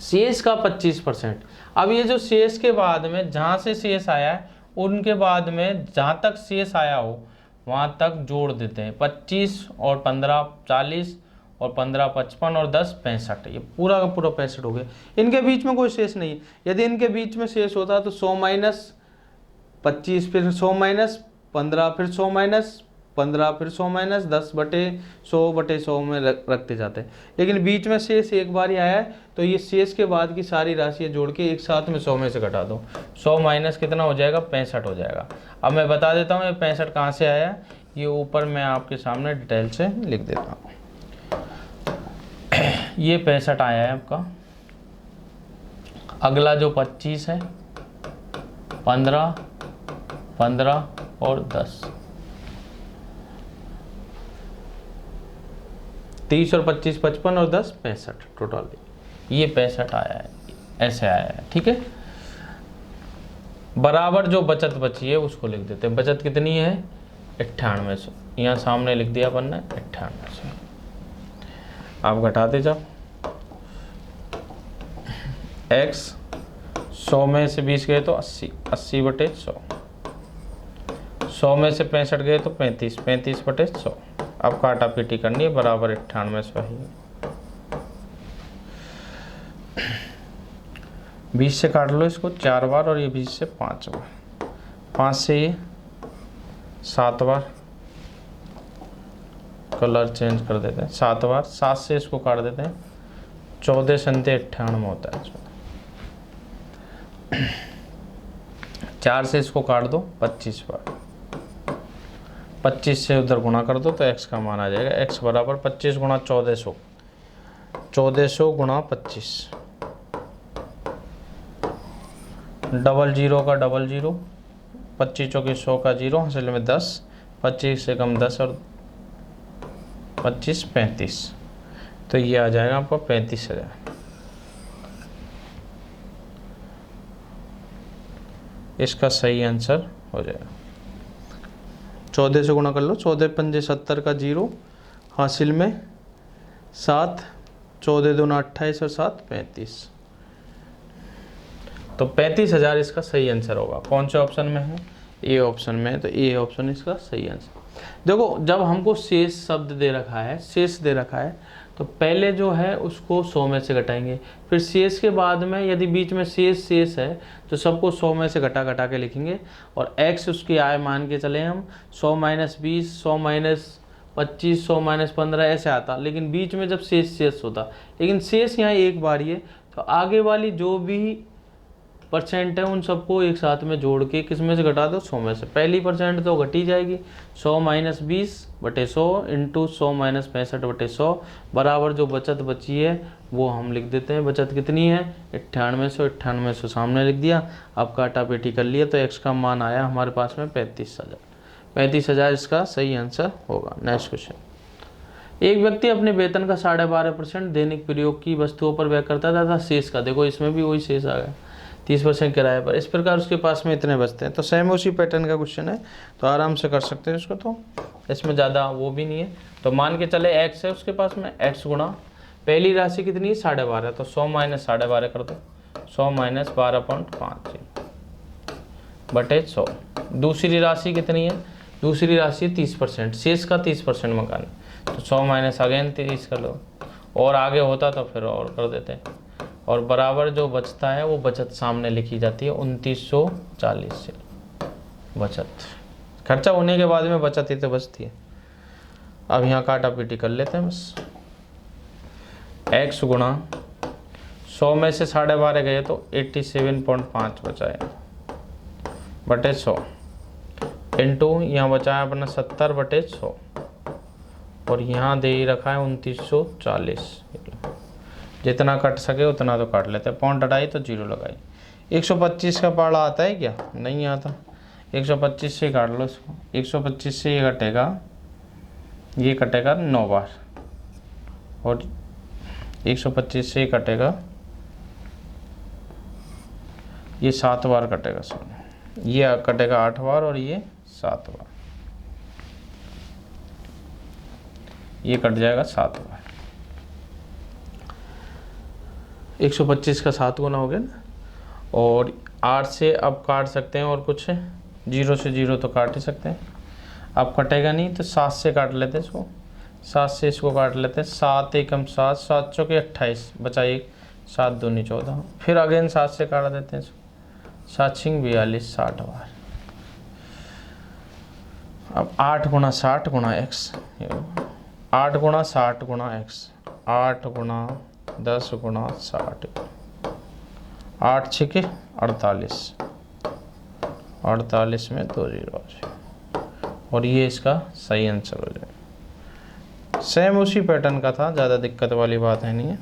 शेष का 25%। अब ये जो शेष के बाद में जहाँ से शेष आया है उनके बाद में जहाँ तक शेष आया हो वहाँ तक जोड़ देते हैं। 25 और 15 40 और 15 55 और 10 65, ये पूरा का पूरा 65 हो गया। इनके बीच में कोई शेष नहीं है। यदि इनके बीच में शेष होता तो 100 माइनस 25, फिर 100 माइनस 15, फिर 100 माइनस 15, फिर 100 माइनस 10 बटे 100 में रखते जाते हैं। लेकिन बीच में शेष एक बार ही आया है, तो ये शेष के बाद की सारी राशियाँ जोड़ के एक साथ में 100 में से घटा दो। 100 माइनस कितना हो जाएगा, 65 हो जाएगा। अब मैं बता देता हूँ ये 65 कहाँ से आया है, ये ऊपर मैं आपके सामने डिटेल से लिख देता हूँ। ये 65 आया है आपका। अगला जो 25 है, 15, 15 और 10, 30 और 25 55 और 10 65, टोटल ये 65 आया है, ऐसे आया है। ठीक है, बराबर जो बचत बची है उसको लिख देते हैं। बचत कितनी है, 9800, यहाँ सामने लिख दिया अपन ने 9800। आप घटाते जाओ, x 100 में से 20 गए तो 80, 80 बटे 100, 100 में से 65 गए तो 35, 35 बटे 100। अब काटा पीटी करनी है, बराबर 98 ही है। 20 से काट लो इसको 4 बार और ये 20 से 5 बार, 5 से ये 7 बार, कलर चेंज कर देते हैं 7 बार, 7 से इसको काट देते हैं 14 संते 98 होता है इसमें। 4 से इसको काट दो 25 बार, 25 से उधर गुणा कर दो तो x का मान आ जाएगा। x बराबर 25 गुणा 1400, 1400 गुणा 25, डबल जीरो का डबल जीरो, 25 चौके 100 का 0, हासिल में 10, 25 से कम 10 और 25 35, तो ये आ जाएगा आपको 35,000। इसका सही आंसर हो जाएगा। 14 से गुणा कर लो, 14 पंजे 70 का 0, हासिल में 7, 14 दूना 28 और 7 35, तो 35,000 इसका सही आंसर होगा। कौन से ऑप्शन में है? ए ऑप्शन में है, तो ए ऑप्शन इसका सही आंसर। देखो जब हमको शेष शब्द दे रखा है, शेष दे रखा है, तो पहले जो है उसको 100 में से घटाएंगे, फिर शेष के बाद में यदि बीच में शेष है तो सबको 100 में से घटा के लिखेंगे, और x उसकी आय मान के चले हम 100 माइनस 20, 100 माइनस 25, 100 माइनस 15 ऐसे आता, लेकिन बीच में जब शेष होता, लेकिन शेष यहाँ एक बार ही है, तो आगे वाली जो भी परसेंट है उन सबको एक साथ में जोड़ के किस में से घटा दो? 100 में से। पहली परसेंट तो घटी जाएगी, 100 माइनस 20/100 इंटू 100 माइनस 65/100 बराबर जो बचत बची है वो हम लिख देते हैं। बचत कितनी है? 9800, 9800 सामने लिख दिया। अब काटा पेटी कर लिया तो x का मान आया हमारे पास में 35,000। 35,000 इसका सही आंसर होगा। Next question. एक व्यक्ति अपने वेतन का 12.5% दैनिक प्रयोग की वस्तुओं पर व्यय करता था तथा शेष का, देखो इसमें भी वही शेष आ गया, 30% किराए पर, इस प्रकार उसके पास में इतने बचते हैं। तो सेम उसी पैटर्न का क्वेश्चन है, तो आराम से कर सकते हैं इसको, तो इसमें ज़्यादा वो भी नहीं है। तो मान के चले x है उसके पास में, x गुणा पहली राशि कितनी है? 12.5, तो 100 माइनस 12.5 कर दो, 100 माइनस 12.5 बटे 100। दूसरी राशि कितनी है? दूसरी राशि 30%, शेष का 30% मकान, तो 100 माइनस अगेन 30 कर लो, और आगे होता तो फिर और कर देते हैं, और बराबर जो बचता है वो बचत सामने लिखी जाती है 2940 से। बचत खर्चा होने के बाद में बचत ही तो बचती है। अब यहाँ काटा पीटी कर लेते हैं बस। x गुणा 100 में से 12.5 गए तो 87.5 बचा है बटे 100, इंटू यहाँ बचा है अपना 70/100, और यहाँ दे ही रखा है 2940। जितना कट सके उतना तो काट लेते हैं, पॉइंट हटाई तो 0 लगाई। 125 का पाड़ा आता है क्या? नहीं आता। 125 से काट लो इसको, 125 से ये कटेगा 9 बार, और 125 से कटेगा ये 7 बार कटेगा, सॉरी ये कटेगा 8 बार और ये 7 बार, ये कट जाएगा 7 बार। 125 का 7 गुना हो गया ना, और 8 से अब काट सकते हैं, और कुछ है 0 से 0 तो काट ही सकते हैं। अब कटेगा नहीं तो 7 से काट लेते हैं इसको, 7 से इसको काट लेते हैं, 7 एकम 7, 7 चौके 28 बचा 1, 7 दूनी 14, फिर अगेन 7 से काट देते हैं इसको, 7 छिंग 42, 60 बार। अब 8 गुणा 60 गुणा x, 8 गुणा 60 गुणा x, 8 गुणा 10 गुणा 60, 8 छिके 48, 48 में 2 0 आ जाए, और ये इसका सही आंसर हो जाए। सेम उसी पैटर्न का था, ज़्यादा दिक्कत वाली बात है नहीं है,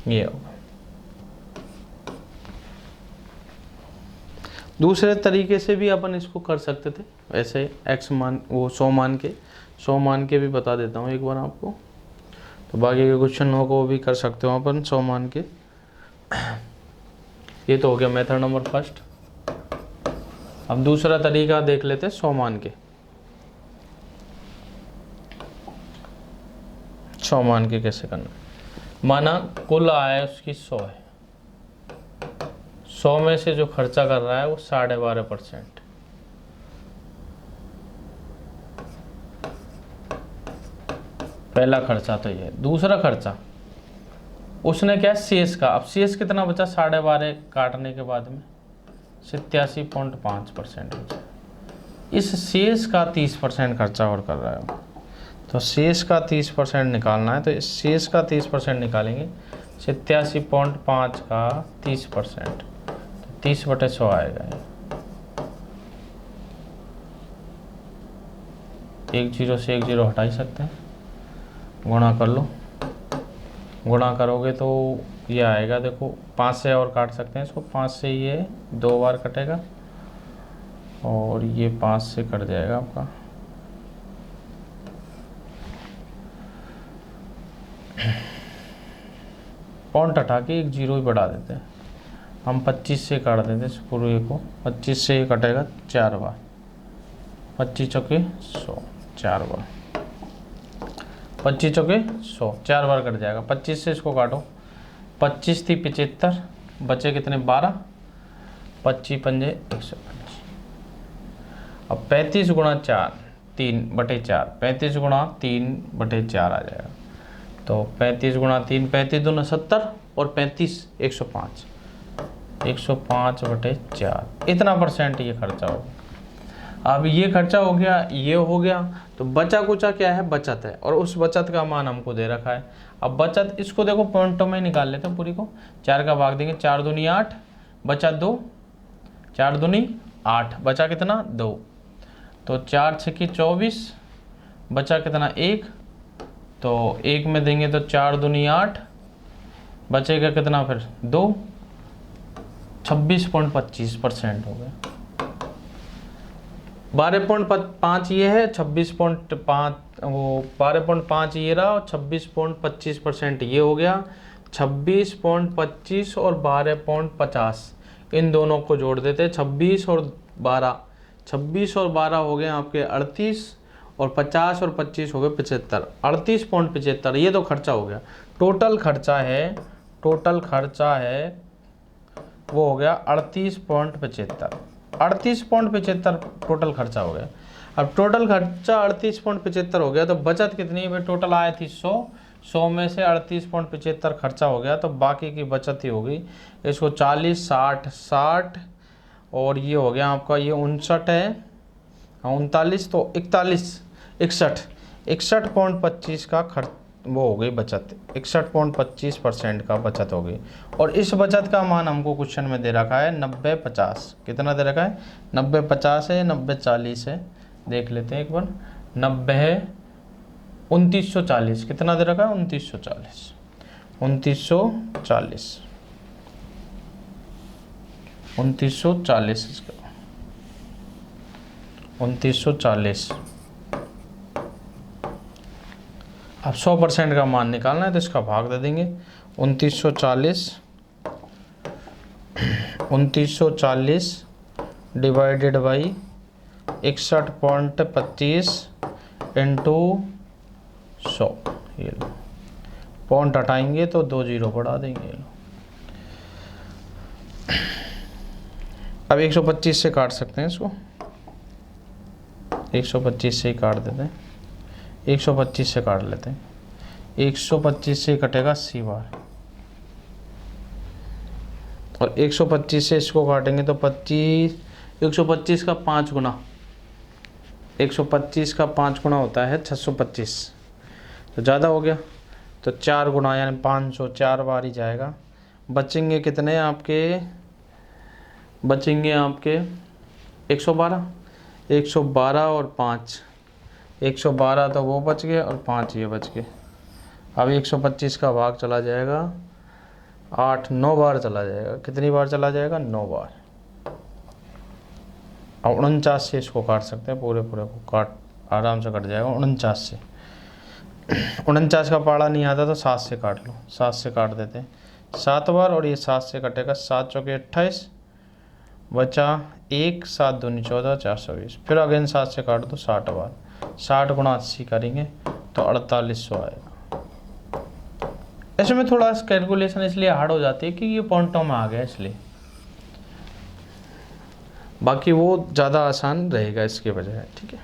ये होगा। दूसरे तरीके से भी अपन इसको कर सकते थे, वैसे x मान वो 100 मान के भी बता देता हूँ एक बार आपको, तो बाकी के क्वेश्चन हो को भी कर सकते हो अपन 100 मान के। ये तो हो गया मेथड नंबर फर्स्ट। अब दूसरा तरीका देख लेते हैं 100 मान के। 100 मान के कैसे करना, माना कुल आय उसकी 100 है, 100 में से जो खर्चा कर रहा है वो 12.5%, पहला खर्चा तो ये। दूसरा खर्चा उसने क्या, शेष का, अब शेष कितना बचा, 12.5 काटने के बाद में 87.5% बचा। इस शेष का 30% खर्चा और कर रहा है, तो शेष का 30% निकालना है, तो इस शेष का 30% निकालेंगे। 87.5 का 30%, तो 30/100 आएगा ये। 1 0 से 1 0 हटा ही सकते हैं, गुणा कर लो। गुणा करोगे तो ये आएगा, देखो 5 से और काट सकते हैं इसको, 5 से ये 2 बार कटेगा और ये 5 से कट जाएगा आपका। पॉइंट हटा के 1 0 ही बढ़ा देते हैं हम, 25 से काट देते हैं पूरे को। 25 से ये कटेगा 4 बार, 25 चौके 100, 4 बार, 25 चौके 100, 4 बार कट जाएगा। 25 से इसको काटो, 25 थी 75, बचे कितने 12, 25 पंजे 125। अब 35 गुणा 4, 3/4, 35 गुणा 3/4 आ जाएगा। तो 35 गुणा 3, 35 दूना 70 और 35 105, 105/4, इतना % ये खर्चा होगा। अब ये खर्चा हो गया, ये हो गया, तो बचा कुचा क्या है, बचत है, और उस बचत का मान हमको दे रखा है। अब बचत इसको देखो पॉइंटों में निकाल लेते हैं पूरी को, 4 का भाग देंगे, 4 दूनी 8, बचा 2, 4 दूनी 8, बचा कितना 2, तो 4 6 24, बचा कितना 1, तो 1 में देंगे तो 4 दूनी 8, बचेगा कितना फिर 2, 26.25% हो गया। 12.5 ये है, 26.5 वो 12.5 ये रहा, और 26.25% ये हो गया। 26.25 और 12.50 इन दोनों को जोड़ देते, 26 और 12, 26 और 12 हो गए आपके 38, और 50 और 25 हो गए 75, 38.75, ये तो खर्चा हो गया। टोटल खर्चा है वो हो गया 38.75, 38.75 टोटल खर्चा हो गया। अब टोटल खर्चा 38.75 हो गया, तो बचत कितनी है भाई, टोटल आया थी 100 में से 38.75 खर्चा हो गया, तो बाकी की बचत ही होगी। इसको 40 60 60 और ये हो गया आपका, ये 59 है, 39, तो 41 61 61.25 का खर्च वो हो गई बचत, 61.25% का बचत हो गई। और इस बचत का मान हमको क्वेश्चन में दे रखा है 90/50, कितना दे रखा है 90/50 है, 90/40 है, देख लेते हैं एक बार। 90 है, 2940, कितना दे रखा है 2940, 2940, 2940 इसका 2940। अब 100% का मान निकालना है, तो इसका भाग दे देंगे। 2940 डिवाइडेड बाई 61.25 इंटू 100, ये लो, पॉइंट हटाएंगे तो 2 0 बढ़ा देंगे, ये लो। अब 125 से काट सकते हैं इसको, 125 से ही काट देते हैं, 125 से काट लेते हैं, 125 से कटेगा 80 बार, और 125 से इसको काटेंगे तो 125 का 5 गुना, 125 का 5 गुना होता है 625, तो ज़्यादा हो गया, तो 4 गुना यानी 500, 4 बार ही जाएगा। बचेंगे कितने आपके, बचेंगे आपके 112, 112 और 5, 112 तो वो बच गए और 5 ये बच गए। अब 125 का भाग चला जाएगा 8 9 बार चला जाएगा, कितनी बार चला जाएगा 9 बार। अब 49 से इसको काट सकते हैं, पूरे को काट आराम से कट जाएगा 49 से। 49 का पाड़ा नहीं आता तो 7 से काट लो, 7 से काट देते हैं 7 बार, और ये 7 से कटेगा, 7 चौके 28, बचा 1, 7 दूनी 14, 420, फिर अगेन 7 से काट दो 60 बार, 60 गुणा 80 करेंगे तो 4800 आएगा। इसमें थोड़ा कैलकुलेशन इसलिए हार्ड हो जाती है कि ये पॉइंटों में आ गया, इसलिए बाकी वो ज़्यादा आसान रहेगा इसके बजाय, ठीक है।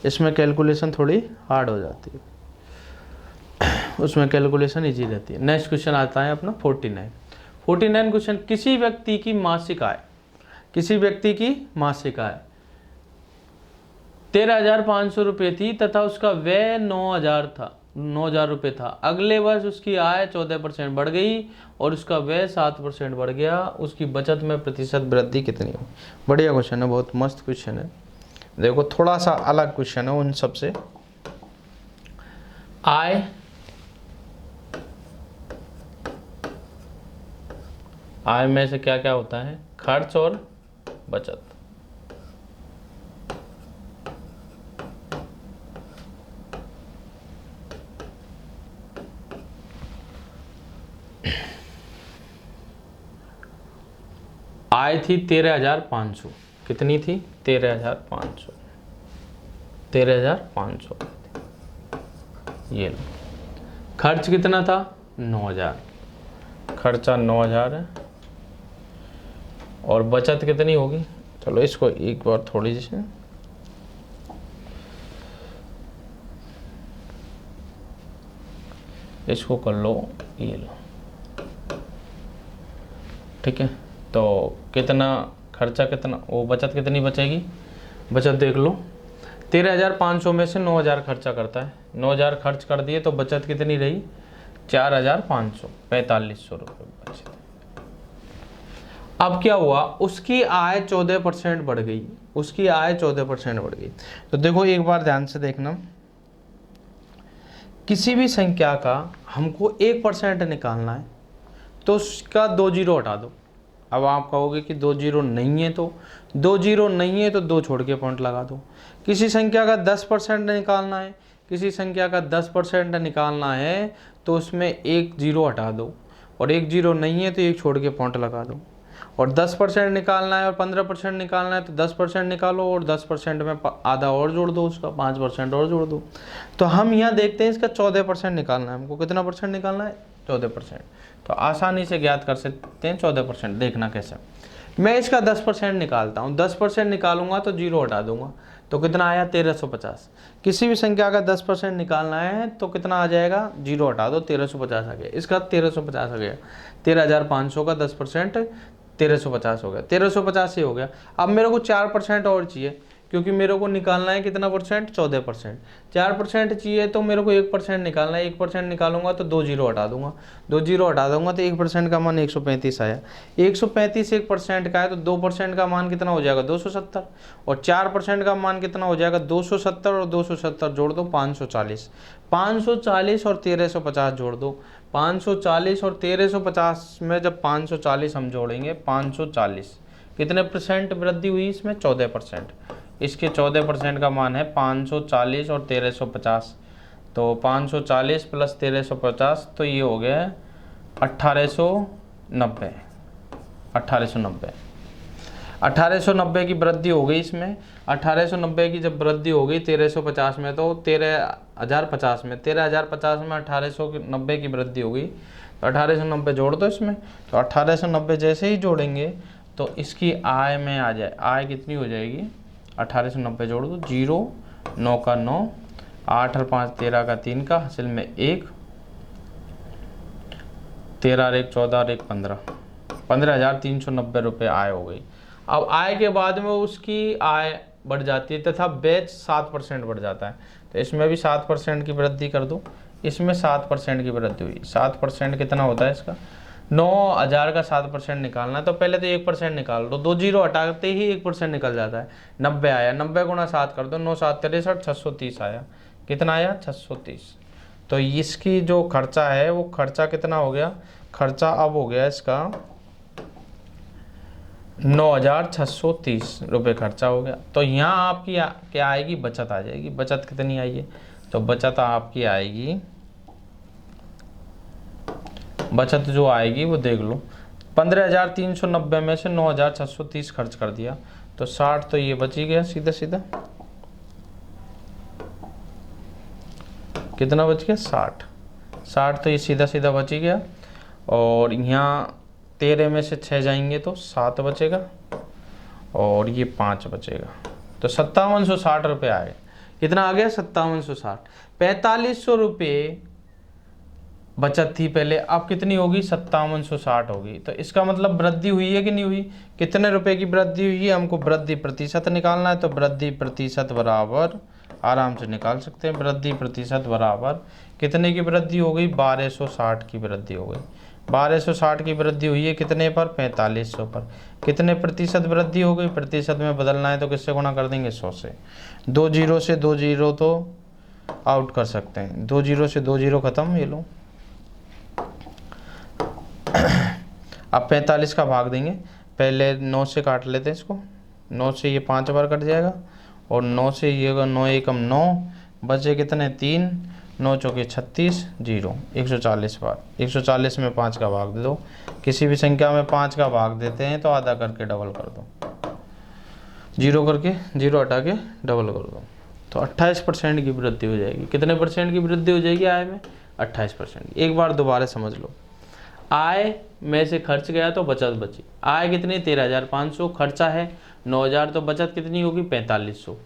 इसमें कैलकुलेशन थोड़ी हार्ड हो जाती है, उसमें कैलकुलेशन इजी रहती है। नेक्स्ट क्वेश्चन आता है अपना 49 क्वेश्चन। किसी व्यक्ति की मासिक आय 13,500 रुपये थी तथा उसका व्यय 9,000 रुपये था। अगले वर्ष उसकी आय 14% बढ़ गई और उसका व्यय 7% बढ़ गया। उसकी बचत में प्रतिशत वृद्धि कितनी हो? बढ़िया क्वेश्चन है, बहुत मस्त क्वेश्चन है। देखो थोड़ा सा अलग क्वेश्चन है उन सबसे। आय में से क्या क्या होता है? खर्च और बचत। आय थी 13,500। कितनी थी? 13,500। ये लो। खर्च कितना था? 9,000। खर्चा 9,000 है। और बचत कितनी होगी? चलो इसको एक बार थोड़ी सी इसको कर लो, ये लो, ठीक है। तो कितना खर्चा, कितना वो बचत कितनी बचेगी? बचत देख लो, 13,500 में से 9,000 खर्चा करता है। 9,000 खर्च कर दिए तो बचत कितनी रही? 4,500, 4,500 रुपये बचे। अब क्या हुआ? उसकी आय 14% बढ़ गई। उसकी आय 14% बढ़ गई। तो देखो एक बार ध्यान से देखना, किसी भी संख्या का हमको 1% निकालना है तो उसका 2 जीरो हटा दो। अब आप कहोगे कि 2 जीरो नहीं है, तो 2 जीरो नहीं है तो 2 छोड़ के पॉइंट लगा दो। किसी संख्या का 10% निकालना है, किसी संख्या का 10% निकालना है तो उसमें 1 जीरो हटा दो, और 1 जीरो नहीं है तो 1 छोड़ के पॉइंट लगा दो। और 10% निकालना है और 15% निकालना है तो 10% निकालो और 10% में आधा और जोड़ दो, उसका 5% और जोड़ दो। तो हम यहाँ देखते हैं इसका 14% निकालना है हमको। कितना परसेंट निकालना है? 14%। तो आसानी से ज्ञात कर सकते हैं 14%। देखना कैसे, मैं इसका 10% निकालता हूँ। 10% निकालूंगा तो जीरो हटा दूंगा, तो कितना आया? 1350। किसी भी संख्या का 10% निकालना है तो कितना आ जाएगा? जीरो हटा दो, 1350 आ गया। इसका 1350 आ गया। 13,500 का 10% 1350 हो गया। 1350 ही हो गया। अब मेरे को 4% और चाहिए, क्योंकि मेरे को निकालना है कितना परसेंट? 14%। 4% चाहिए तो मेरे को 1% निकालना है। 1% निकालूंगा तो 2 जीरो हटा दूंगा, 2 जीरो हटा दूंगा तो 1% का मान 135 आया। 135 1% का है तो 2% का मान कितना हो जाएगा? 270। और 4% का मान कितना हो जाएगा? 270 और 270 जोड़ दो 540। 540 और 1350 जोड़ दो। 540 और 1350 में जब 540 हम जोड़ेंगे, 540 कितने परसेंट वृद्धि हुई इसमें? 14%। इसके 14% का मान है 540 और 1350। तो 540 प्लस 1350 तो ये हो गया 1890। 1890 की वृद्धि हो गई इसमें। 1890 की जब वृद्धि हो गई 1350 में, तो 13,050 में 13,050 में 1890 की वृद्धि हो गई। तो 1890 जोड़ दो इसमें। तो 1890 जैसे ही जोड़ेंगे तो इसकी आय में आ जाए, आय कितनी हो जाएगी? 1890 जोड़ दो, 0 9 का 9, 8 और 5 13 का 3 का, हासिल में 1, 13 और 1 14 और 1 15, 15,390 रुपये आय हो गई। अब आय के बाद में उसकी आय बढ़ जाती है तथा बेच 7% बढ़ जाता है। तो इसमें भी 7% की वृद्धि कर दो। इसमें 7% की वृद्धि हुई। 7% कितना होता है इसका? 9,000 का 7% निकालना है तो पहले तो 1% निकाल दो। 2 जीरो हटाते ही 1% निकल जाता है। 90 आया, 90 गुणा 7 कर दो, 9 7 63, 630 आया। कितना आया? 630। तो इसकी जो खर्चा है वो खर्चा कितना हो गया? खर्चा अब हो गया इसका 9,630 रुपये खर्चा हो गया। तो यहाँ आपकी क्या आएगी? बचत आ जाएगी। बचत कितनी आई है? तो बचत आपकी आएगी, बचत जो आएगी वो देख लो, 15,390 में से 9,630 खर्च कर दिया तो 60 तो ये बच ही गया सीधा सीधा। कितना बच गया? 60 तो ये सीधा सीधा बच ही गया। और यहाँ 13 में से 6 जाएंगे तो 7 बचेगा और ये 5 बचेगा। तो 5760 रुपये आए। कितना आ गया 5760। 4500 रुपये बचत थी पहले, अब कितनी होगी 5760 होगी। तो इसका मतलब वृद्धि हुई है कि नहीं हुई, कितने रुपए की वृद्धि हुई है, हमको वृद्धि प्रतिशत निकालना है। तो वृद्धि प्रतिशत बराबर, आराम से निकाल सकते हैं, वृद्धि प्रतिशत बराबर कितने की वृद्धि हो गई, 1260 की वृद्धि हो गई। 1260 की वृद्धि हुई है कितने पर, 4500 पर। कितने प्रतिशत वृद्धि हो गई, प्रतिशत में बदलना है तो किससे गुणा कर देंगे, 100 से। 2 जीरो से 2 जीरो तो आउट कर सकते हैं, 2 जीरो से 2 जीरो खत्म, ये लो। अब 45 का भाग देंगे, पहले 9 से काट लेते हैं इसको, 9 से ये 5 बार कट जाएगा और 9 से ये 9 एकम 9, बचे कितने 3, 9 चौके 36, 0, 140 बार। 140 में 5 का भाग दे दो, किसी भी संख्या में 5 का भाग देते हैं तो आधा करके डबल कर दो, 0 करके 0 हटा के डबल कर दो, तो 28% की वृद्धि हो जाएगी। कितने परसेंट की वृद्धि हो जाएगी आय में, 28%। एक बार दोबारा समझ लो, आय में से खर्च गया तो बचत बची। आय कितनी, 13,500, खर्चा है 9,000, तो बचत कितनी होगी, 4,500।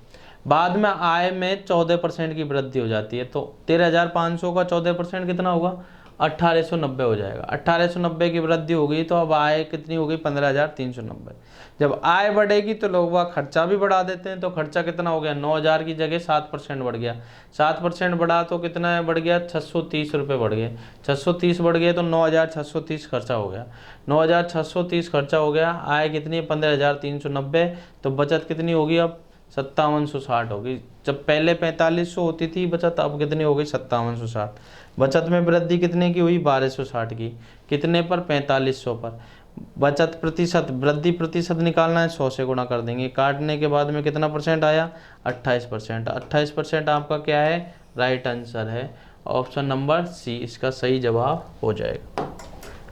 बाद में आय में 14% की वृद्धि हो जाती है, तो 13,500 का 14% कितना होगा, 1,890 हो जाएगा। 1,890 की वृद्धि हो गई तो अब आय कितनी हो गई, 15,390। जब आय बढ़ेगी तो लोग वह खर्चा भी बढ़ा देते हैं, तो खर्चा कितना हो गया, 9,000 की जगह 7% बढ़ गया। 7% बढ़ा तो कितना बढ़ गया, 630 रुपये बढ़ गए। 630 बढ़ गए तो 9,630 खर्चा हो गया। 9,630 खर्चा हो गया, आय कितनी है, 15,390। तो बचत कितनी होगी अब, 5760 होगी। जब पहले 4500 होती थी बचत, अब कितनी हो गई, 5760। बचत में वृद्धि कितने की हुई, 1260 की। कितने पर, 4500 पर। बचत प्रतिशत, वृद्धि प्रतिशत निकालना है, 100 से गुणा कर देंगे। काटने के बाद में कितना परसेंट आया, 28%। 28% आपका क्या है, राइट आंसर है, ऑप्शन नंबर सी इसका सही जवाब हो जाएगा।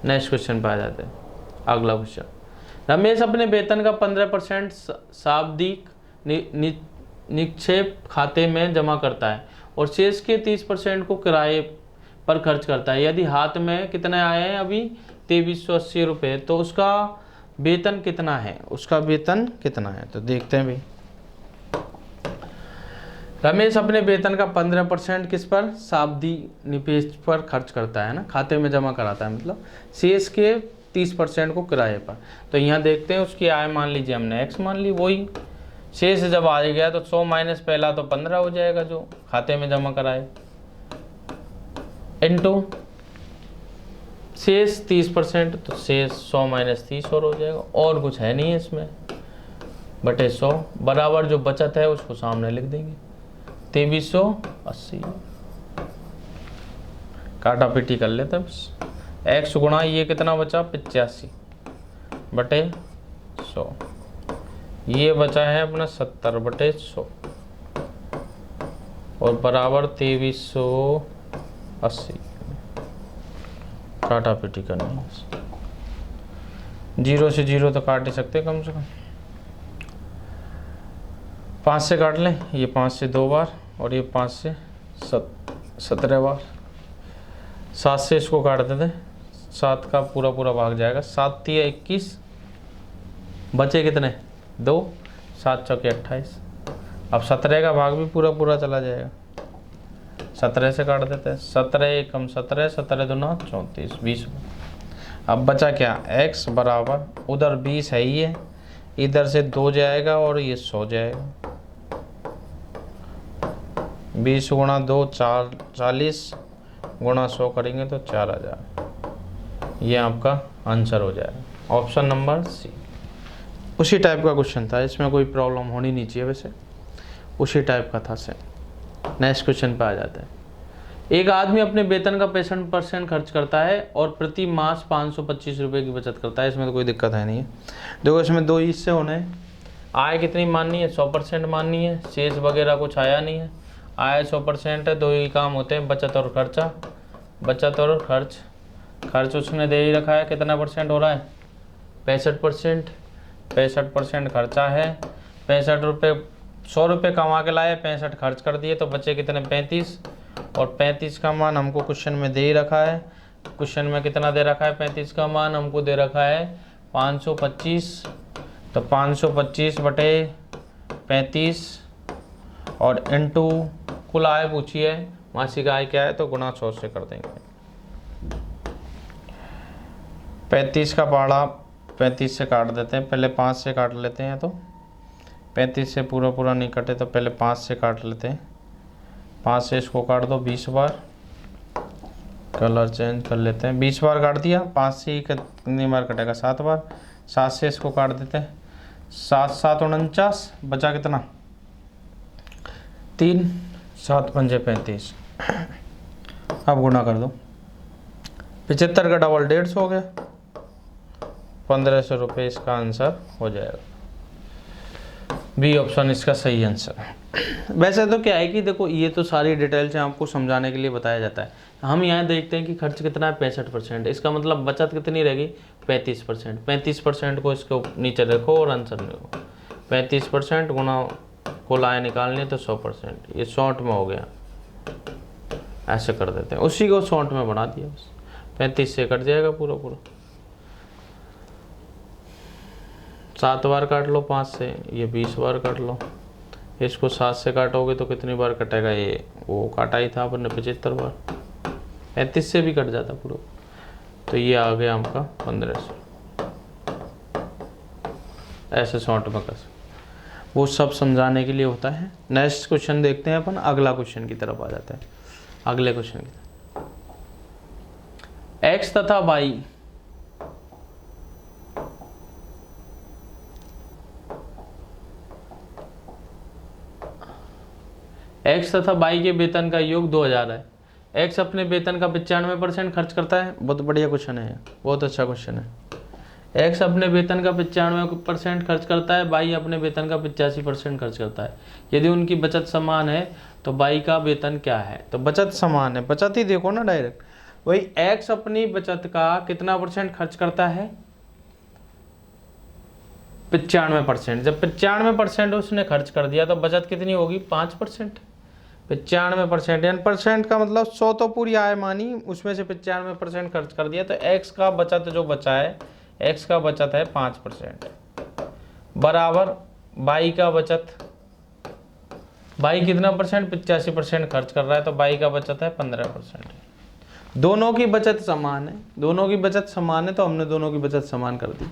नेक्स्ट क्वेश्चन पे आ जाते हैं। अगला क्वेश्चन, रमेश अपने वेतन का 15% सावधिक निक्षेप खाते में जमा करता है और शेष के 30% को किराए पर खर्च करता है। यदि हाथ में कितने आए हैं अभी, 2380 रुपये, तो उसका वेतन कितना है, उसका वेतन कितना है, तो देखते हैं भाई। रमेश अपने वेतन का 15% किस पर, सावधि निवेश पर खर्च करता है ना, खाते में जमा कराता है, मतलब शेष के 30% को किराए पर। तो यहाँ देखते हैं उसकी आय मान लीजिए हमने x मान ली, वही शेष जब आ गया तो 100 माइनस पहला तो 15 हो जाएगा जो खाते में जमा कराए, इनटू शेष 30%, तो शेष 100 माइनस 30 और हो जाएगा, और कुछ है नहीं है इसमें, बटे 100 बराबर जो बचत है उसको सामने लिख देंगे, 2380। काटा पीटी कर लेते हैं बस, x गुणा ये कितना बचा, 85 बटे 100, ये बचा है अपना 70 बटे 100 और बराबर 2380। काटा पीटी करनी है, 0 से 0 तो काट ही सकते कम से कम। 5 से काट लें, ये 5 से 2 बार और ये 5 से 17 बार। 7 से इसको काट देते, 7 का पूरा पूरा भाग जाएगा, 7 3 21, बचे कितने 2, 7 चौके 28। अब 17 का भाग भी पूरा पूरा चला जाएगा, 17 से काट देते हैं, 17 एकम 17, 17 दूना 34, 20। अब बचा क्या, x बराबर, उधर 20 है ही है, इधर से 2 जाएगा और ये 100 जाएगा, 20 गुणा 2 40 गुणा 100 करेंगे तो 4000। ये आपका आंसर हो जाएगा, ऑप्शन नंबर सी। उसी टाइप का क्वेश्चन था, इसमें कोई प्रॉब्लम होनी नहीं चाहिए, वैसे उसी टाइप का था सेम। नेक्स्ट क्वेश्चन पे आ जाता है। एक आदमी अपने वेतन का 65% खर्च करता है और प्रति मास 525 रुपये की बचत करता है, इसमें तो कोई दिक्कत है नहीं है। देखो इसमें 2 हिस्से होने हैं, आय कितनी माननी है, 100% माननी है, शेष वगैरह कुछ आया नहीं है। आय 100% है, 2 ही काम होते हैं, बचत और खर्चा। बचत और खर्च, खर्च उसने दे ही रखा है, कितना परसेंट हो रहा है, 65%। 65% खर्चा है, 65 रुपये, 100 रुपये कमा के लाए, 65 खर्च कर दिए, तो बचे कितने 35, और 35 का मान हमको क्वेश्चन में दे ही रखा है। क्वेश्चन में कितना दे रखा है, 35 का मान हमको दे रखा है 525, तो 525 बटे 35 और इंटू कुल आय पूछी है, मासिक आय क्या है, तो गुणा 100 से कर देंगे। 35 का पहाड़ा 35 से काट देते हैं, पहले 5 से काट लेते हैं, तो 35 से पूरा पूरा नहीं कटे तो पहले 5 से काट लेते हैं। 5 से इसको काट दो 20 बार, कलर चेंज कर लेते हैं। 20 बार काट दिया, 5 से ही कितनी बार कटेगा, 7 बार। 7 से इसको काट देते हैं, 7 7 49, बचा कितना 3, 7 पंजे 35। अब गुणा कर दो, 75 का डबल 150 हो गया, 1500 रुपये इसका आंसर हो जाएगा। बी ऑप्शन इसका सही आंसर है। वैसे तो क्या है कि देखो ये तो सारी डिटेल से आपको समझाने के लिए बताया जाता है। हम यहाँ देखते हैं कि खर्च कितना है 65%, इसका मतलब बचत कितनी रहेगी 35%। 35% को इसके नीचे रखो और आंसर लिखो। 35% गुना कुल आय निकालनी है तो 100%, ये शॉर्ट में हो गया, ऐसे कर देते हैं, उसी को शॉर्ट में बना दिया बस। 35 से कट जाएगा पूरा पूरा, 7 बार काट लो 5 से, ये 20 बार काट लो। इसको 7 से काटोगे तो कितनी बार कटेगा, ये वो काटा ही था अपन ने 75 बार। 35 से भी कट जाता पूरा, तो ये आ गया आपका 1500। ऐसे शॉर्ट में कर, वो सब समझाने के लिए होता है। नेक्स्ट क्वेश्चन देखते हैं अपन, अगला क्वेश्चन की तरफ आ जाते हैं। अगले क्वेश्चन की तरफ, x तथा y x तथा y के वेतन का योग 2000 है। x अपने वेतन का 95% खर्च करता है, बहुत बढ़िया क्वेश्चन है, बहुत अच्छा क्वेश्चन है। x अपने वेतन का 95% खर्च करता है, y अपने वेतन का 85% खर्च करता है। यदि उनकी बचत समान है तो y का वेतन क्या है। तो बचत समान है, बचत ही देखो ना डायरेक्ट, वही x अपनी बचत का कितना % खर्च करता है 95%। जब 95% उसने खर्च कर दिया तो बचत कितनी होगी 5%। 95% यानी परसेंट का मतलब 100 तो पूरी आय मानी, उसमें से 95% खर्च कर दिया, तो x का बचत जो बचा है, x का बचत है 5%, बराबर y का बचत, y कितना परसेंट 85% खर्च कर रहा है, तो y का बचत है 15%। दोनों की बचत समान है, दोनों की बचत समान है, तो हमने दोनों की बचत समान कर दी।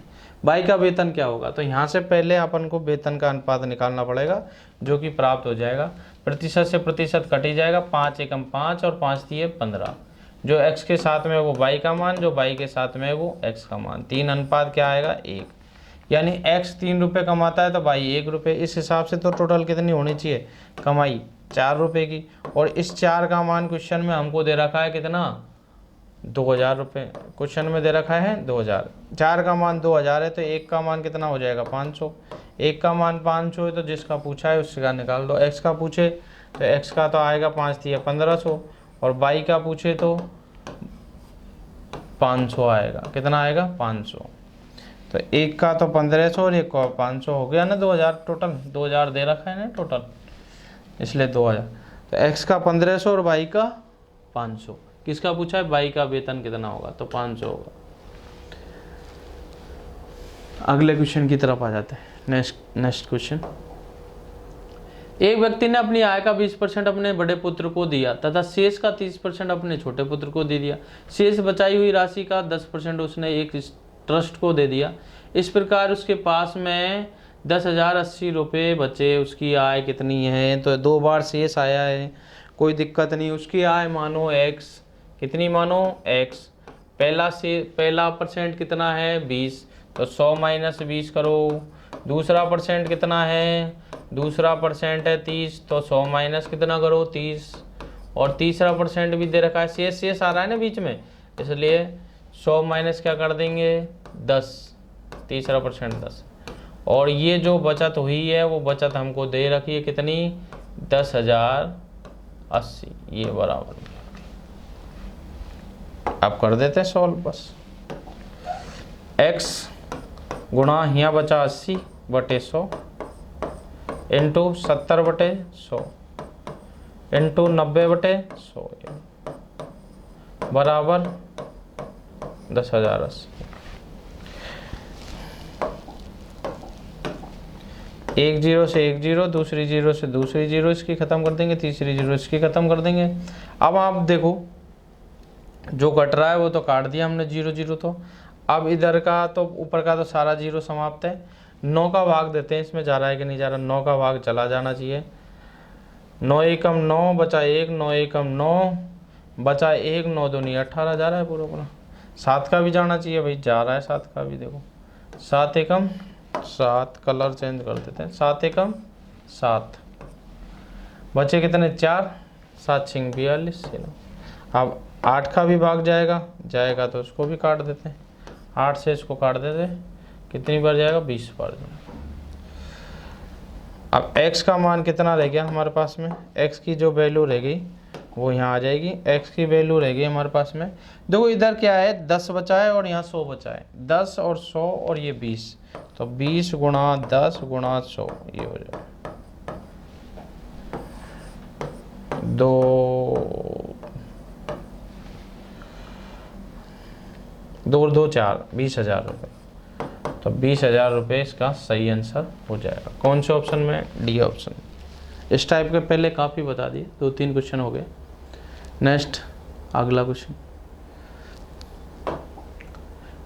y का वेतन क्या होगा, तो यहाँ से पहले अपन को वेतन का अनुपात निकालना पड़ेगा, जो कि प्राप्त हो जाएगा, प्रतिशत से प्रतिशत कट ही जाएगा, 5 एकम 5 और 5 दिए 15। जो x के साथ में वो y का मान, जो y के साथ में वो x का मान, 3 अनुपात क्या आएगा 1, यानी x 3 रुपये कमाता है तो y 1 रुपये। इस हिसाब से तो टोटल कितनी होनी चाहिए कमाई 4 रुपये की, और इस 4 का मान क्वेश्चन में हमको दे रखा है कितना 2000 रुपये, क्वेश्चन में दे रखा है 2000। 4 का मान 2000 है तो 1 का मान कितना हो जाएगा 500। 1 का मान 500 है तो जिसका पूछा है उसका निकाल दो। x का पूछे तो x का तो आएगा 5 दिया 1500, और y का पूछे तो 500 आएगा, कितना आएगा 500। तो 1 का तो 1500 और 1 का 500 हो गया ना 2000, टोटल 2000 दे रखा है ना टोटल, इसलिए 2000। तो x का 1500 और y का 500। किसका पूछा है y का वेतन कितना होगा, तो 500 होगा। अगले क्वेश्चन की तरफ आ जाते हैं। नेक्स्ट क्वेश्चन, एक व्यक्ति ने अपनी आय का 20% अपने बड़े पुत्र को दिया तथा शेष का 30% अपने छोटे पुत्र को दे दिया। शेष बचाई हुई राशि का 10% उसने एक ट्रस्ट को दे दिया। इस प्रकार उसके पास में 10,080 रुपये बचे। उसकी आय कितनी है, तो 2 बार शेष आया है, कोई दिक्कत नहीं। उसकी आय मानो x, कितनी मानो x, पहला परसेंट कितना है 20, तो 100 माइनस 20 करो। दूसरा परसेंट कितना है, दूसरा परसेंट है 30, तो 100 माइनस कितना करो 30, और तीसरा परसेंट भी दे रखा है, शेष आ रहा है ना बीच में, इसलिए 100 माइनस क्या कर देंगे 10, तीसरा परसेंट 10, और ये जो बचत हुई है वो बचत हमको दे रखी है कितनी 10,080, ये बराबर। आप कर देते हैं सॉल्व बस। x गुणा यहाँ बचा 80 बटे 100 इंटू 70 बटे 100 इंटू 90 बटे 100 बराबर 10,080। एक जीरो से एक जीरो, दूसरी जीरो से दूसरी जीरो इसकी ख़त्म कर देंगे, तीसरी जीरो इसकी ख़त्म कर देंगे। अब आप देखो जो कट रहा है वो तो काट दिया हमने जीरो जीरो, तो अब इधर का तो ऊपर का तो सारा जीरो समाप्त है। 9 का भाग देते हैं, इसमें जा रहा है कि नहीं जा रहा, 9 का भाग चला जाना चाहिए। 9 एकम 9 बचा 1, 9 एकम 9 बचा 1, 9 दूनी 18 जा रहा है पूरा पूरा। 7 का भी जाना चाहिए भाई, जा रहा है 7 का भी, देखो 7 एकम 7, कलर चेंज कर देते हैं, 7 एकम 7 बचे कितने 4, 7 छिंग 42। अब 8 का भी भाग जाएगा तो उसको भी काट देते हैं, 8 से इसको काट देते हैं, कितनी बार जाएगा 20 बार जाएगा। अब x का मान कितना रह गया हमारे पास में, x की जो वैल्यू रह गई वो यहाँ आ जाएगी, x की वैल्यू रह गई हमारे पास में। देखो इधर क्या है 10 बचा है और यहाँ 100 बचा है, 10 और 100 और ये 20, तो 20 गुणा 10 गुणा 100 ये हो जाएगा 4 20,000 रुपये। तो 20,000 रुपये इसका सही आंसर हो जाएगा। कौन से ऑप्शन में, डी ऑप्शन। इस टाइप के पहले काफ़ी बता दिए, 2-3 क्वेश्चन हो गए। नेक्स्ट अगला क्वेश्चन,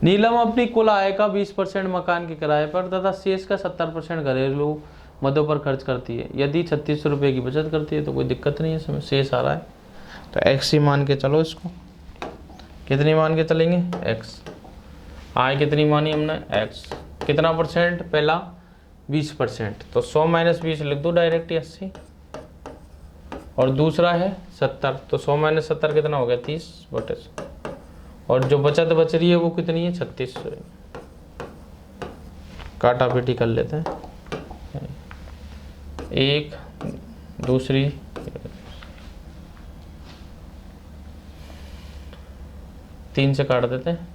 नीलम अपनी कुल आय का 20% मकान के किराए पर तथा शेष का 70% घरेलू मदों पर खर्च करती है। यदि 3600 रुपये की बचत करती है तो कोई दिक्कत नहीं है, इसमें शेष आ रहा है तो एक्स ही मान के चलो इसको। कितनी मान के चलेंगे, एक्स। आय कितनी मानी हमने, एक्स। कितना परसेंट, पहला 20%, तो 100 माइनस 20 लिख दो डायरेक्ट 80, और दूसरा है 70, तो 100 माइनस 70 कितना हो गया 30/100, और जो बचत बच रही है वो कितनी है 3600। काटा पीटी कर लेते हैं, एक दूसरी 3 से काट देते हैं,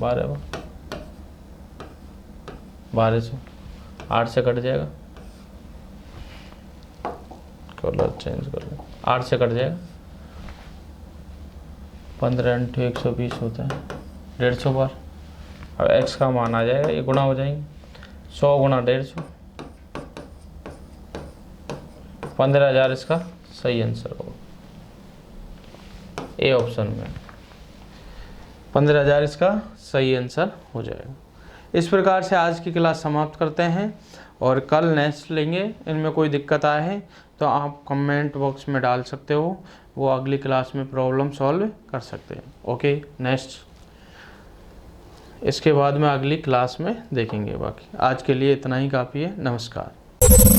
1200, 8 से कट जाएगा, कलर चेंज कर लो, 8 से कट जाएगा, 15 × 120 होता है 150 बार। अब x का मान आ जाएगा, ये गुणा हो जाएंगे, 100 गुणा 150, 15,000 इसका सही आंसर होगा, ए ऑप्शन में 15,000 इसका सही आंसर हो जाएगा। इस प्रकार से आज की क्लास समाप्त करते हैं और कल नेक्स्ट लेंगे। इनमें कोई दिक्कत आए हैं तो आप कमेंट बॉक्स में डाल सकते हो, वो अगली क्लास में प्रॉब्लम सॉल्व कर सकते हैं। ओके, नेक्स्ट इसके बाद में अगली क्लास में देखेंगे। बाकी आज के लिए इतना ही काफ़ी है। नमस्कार।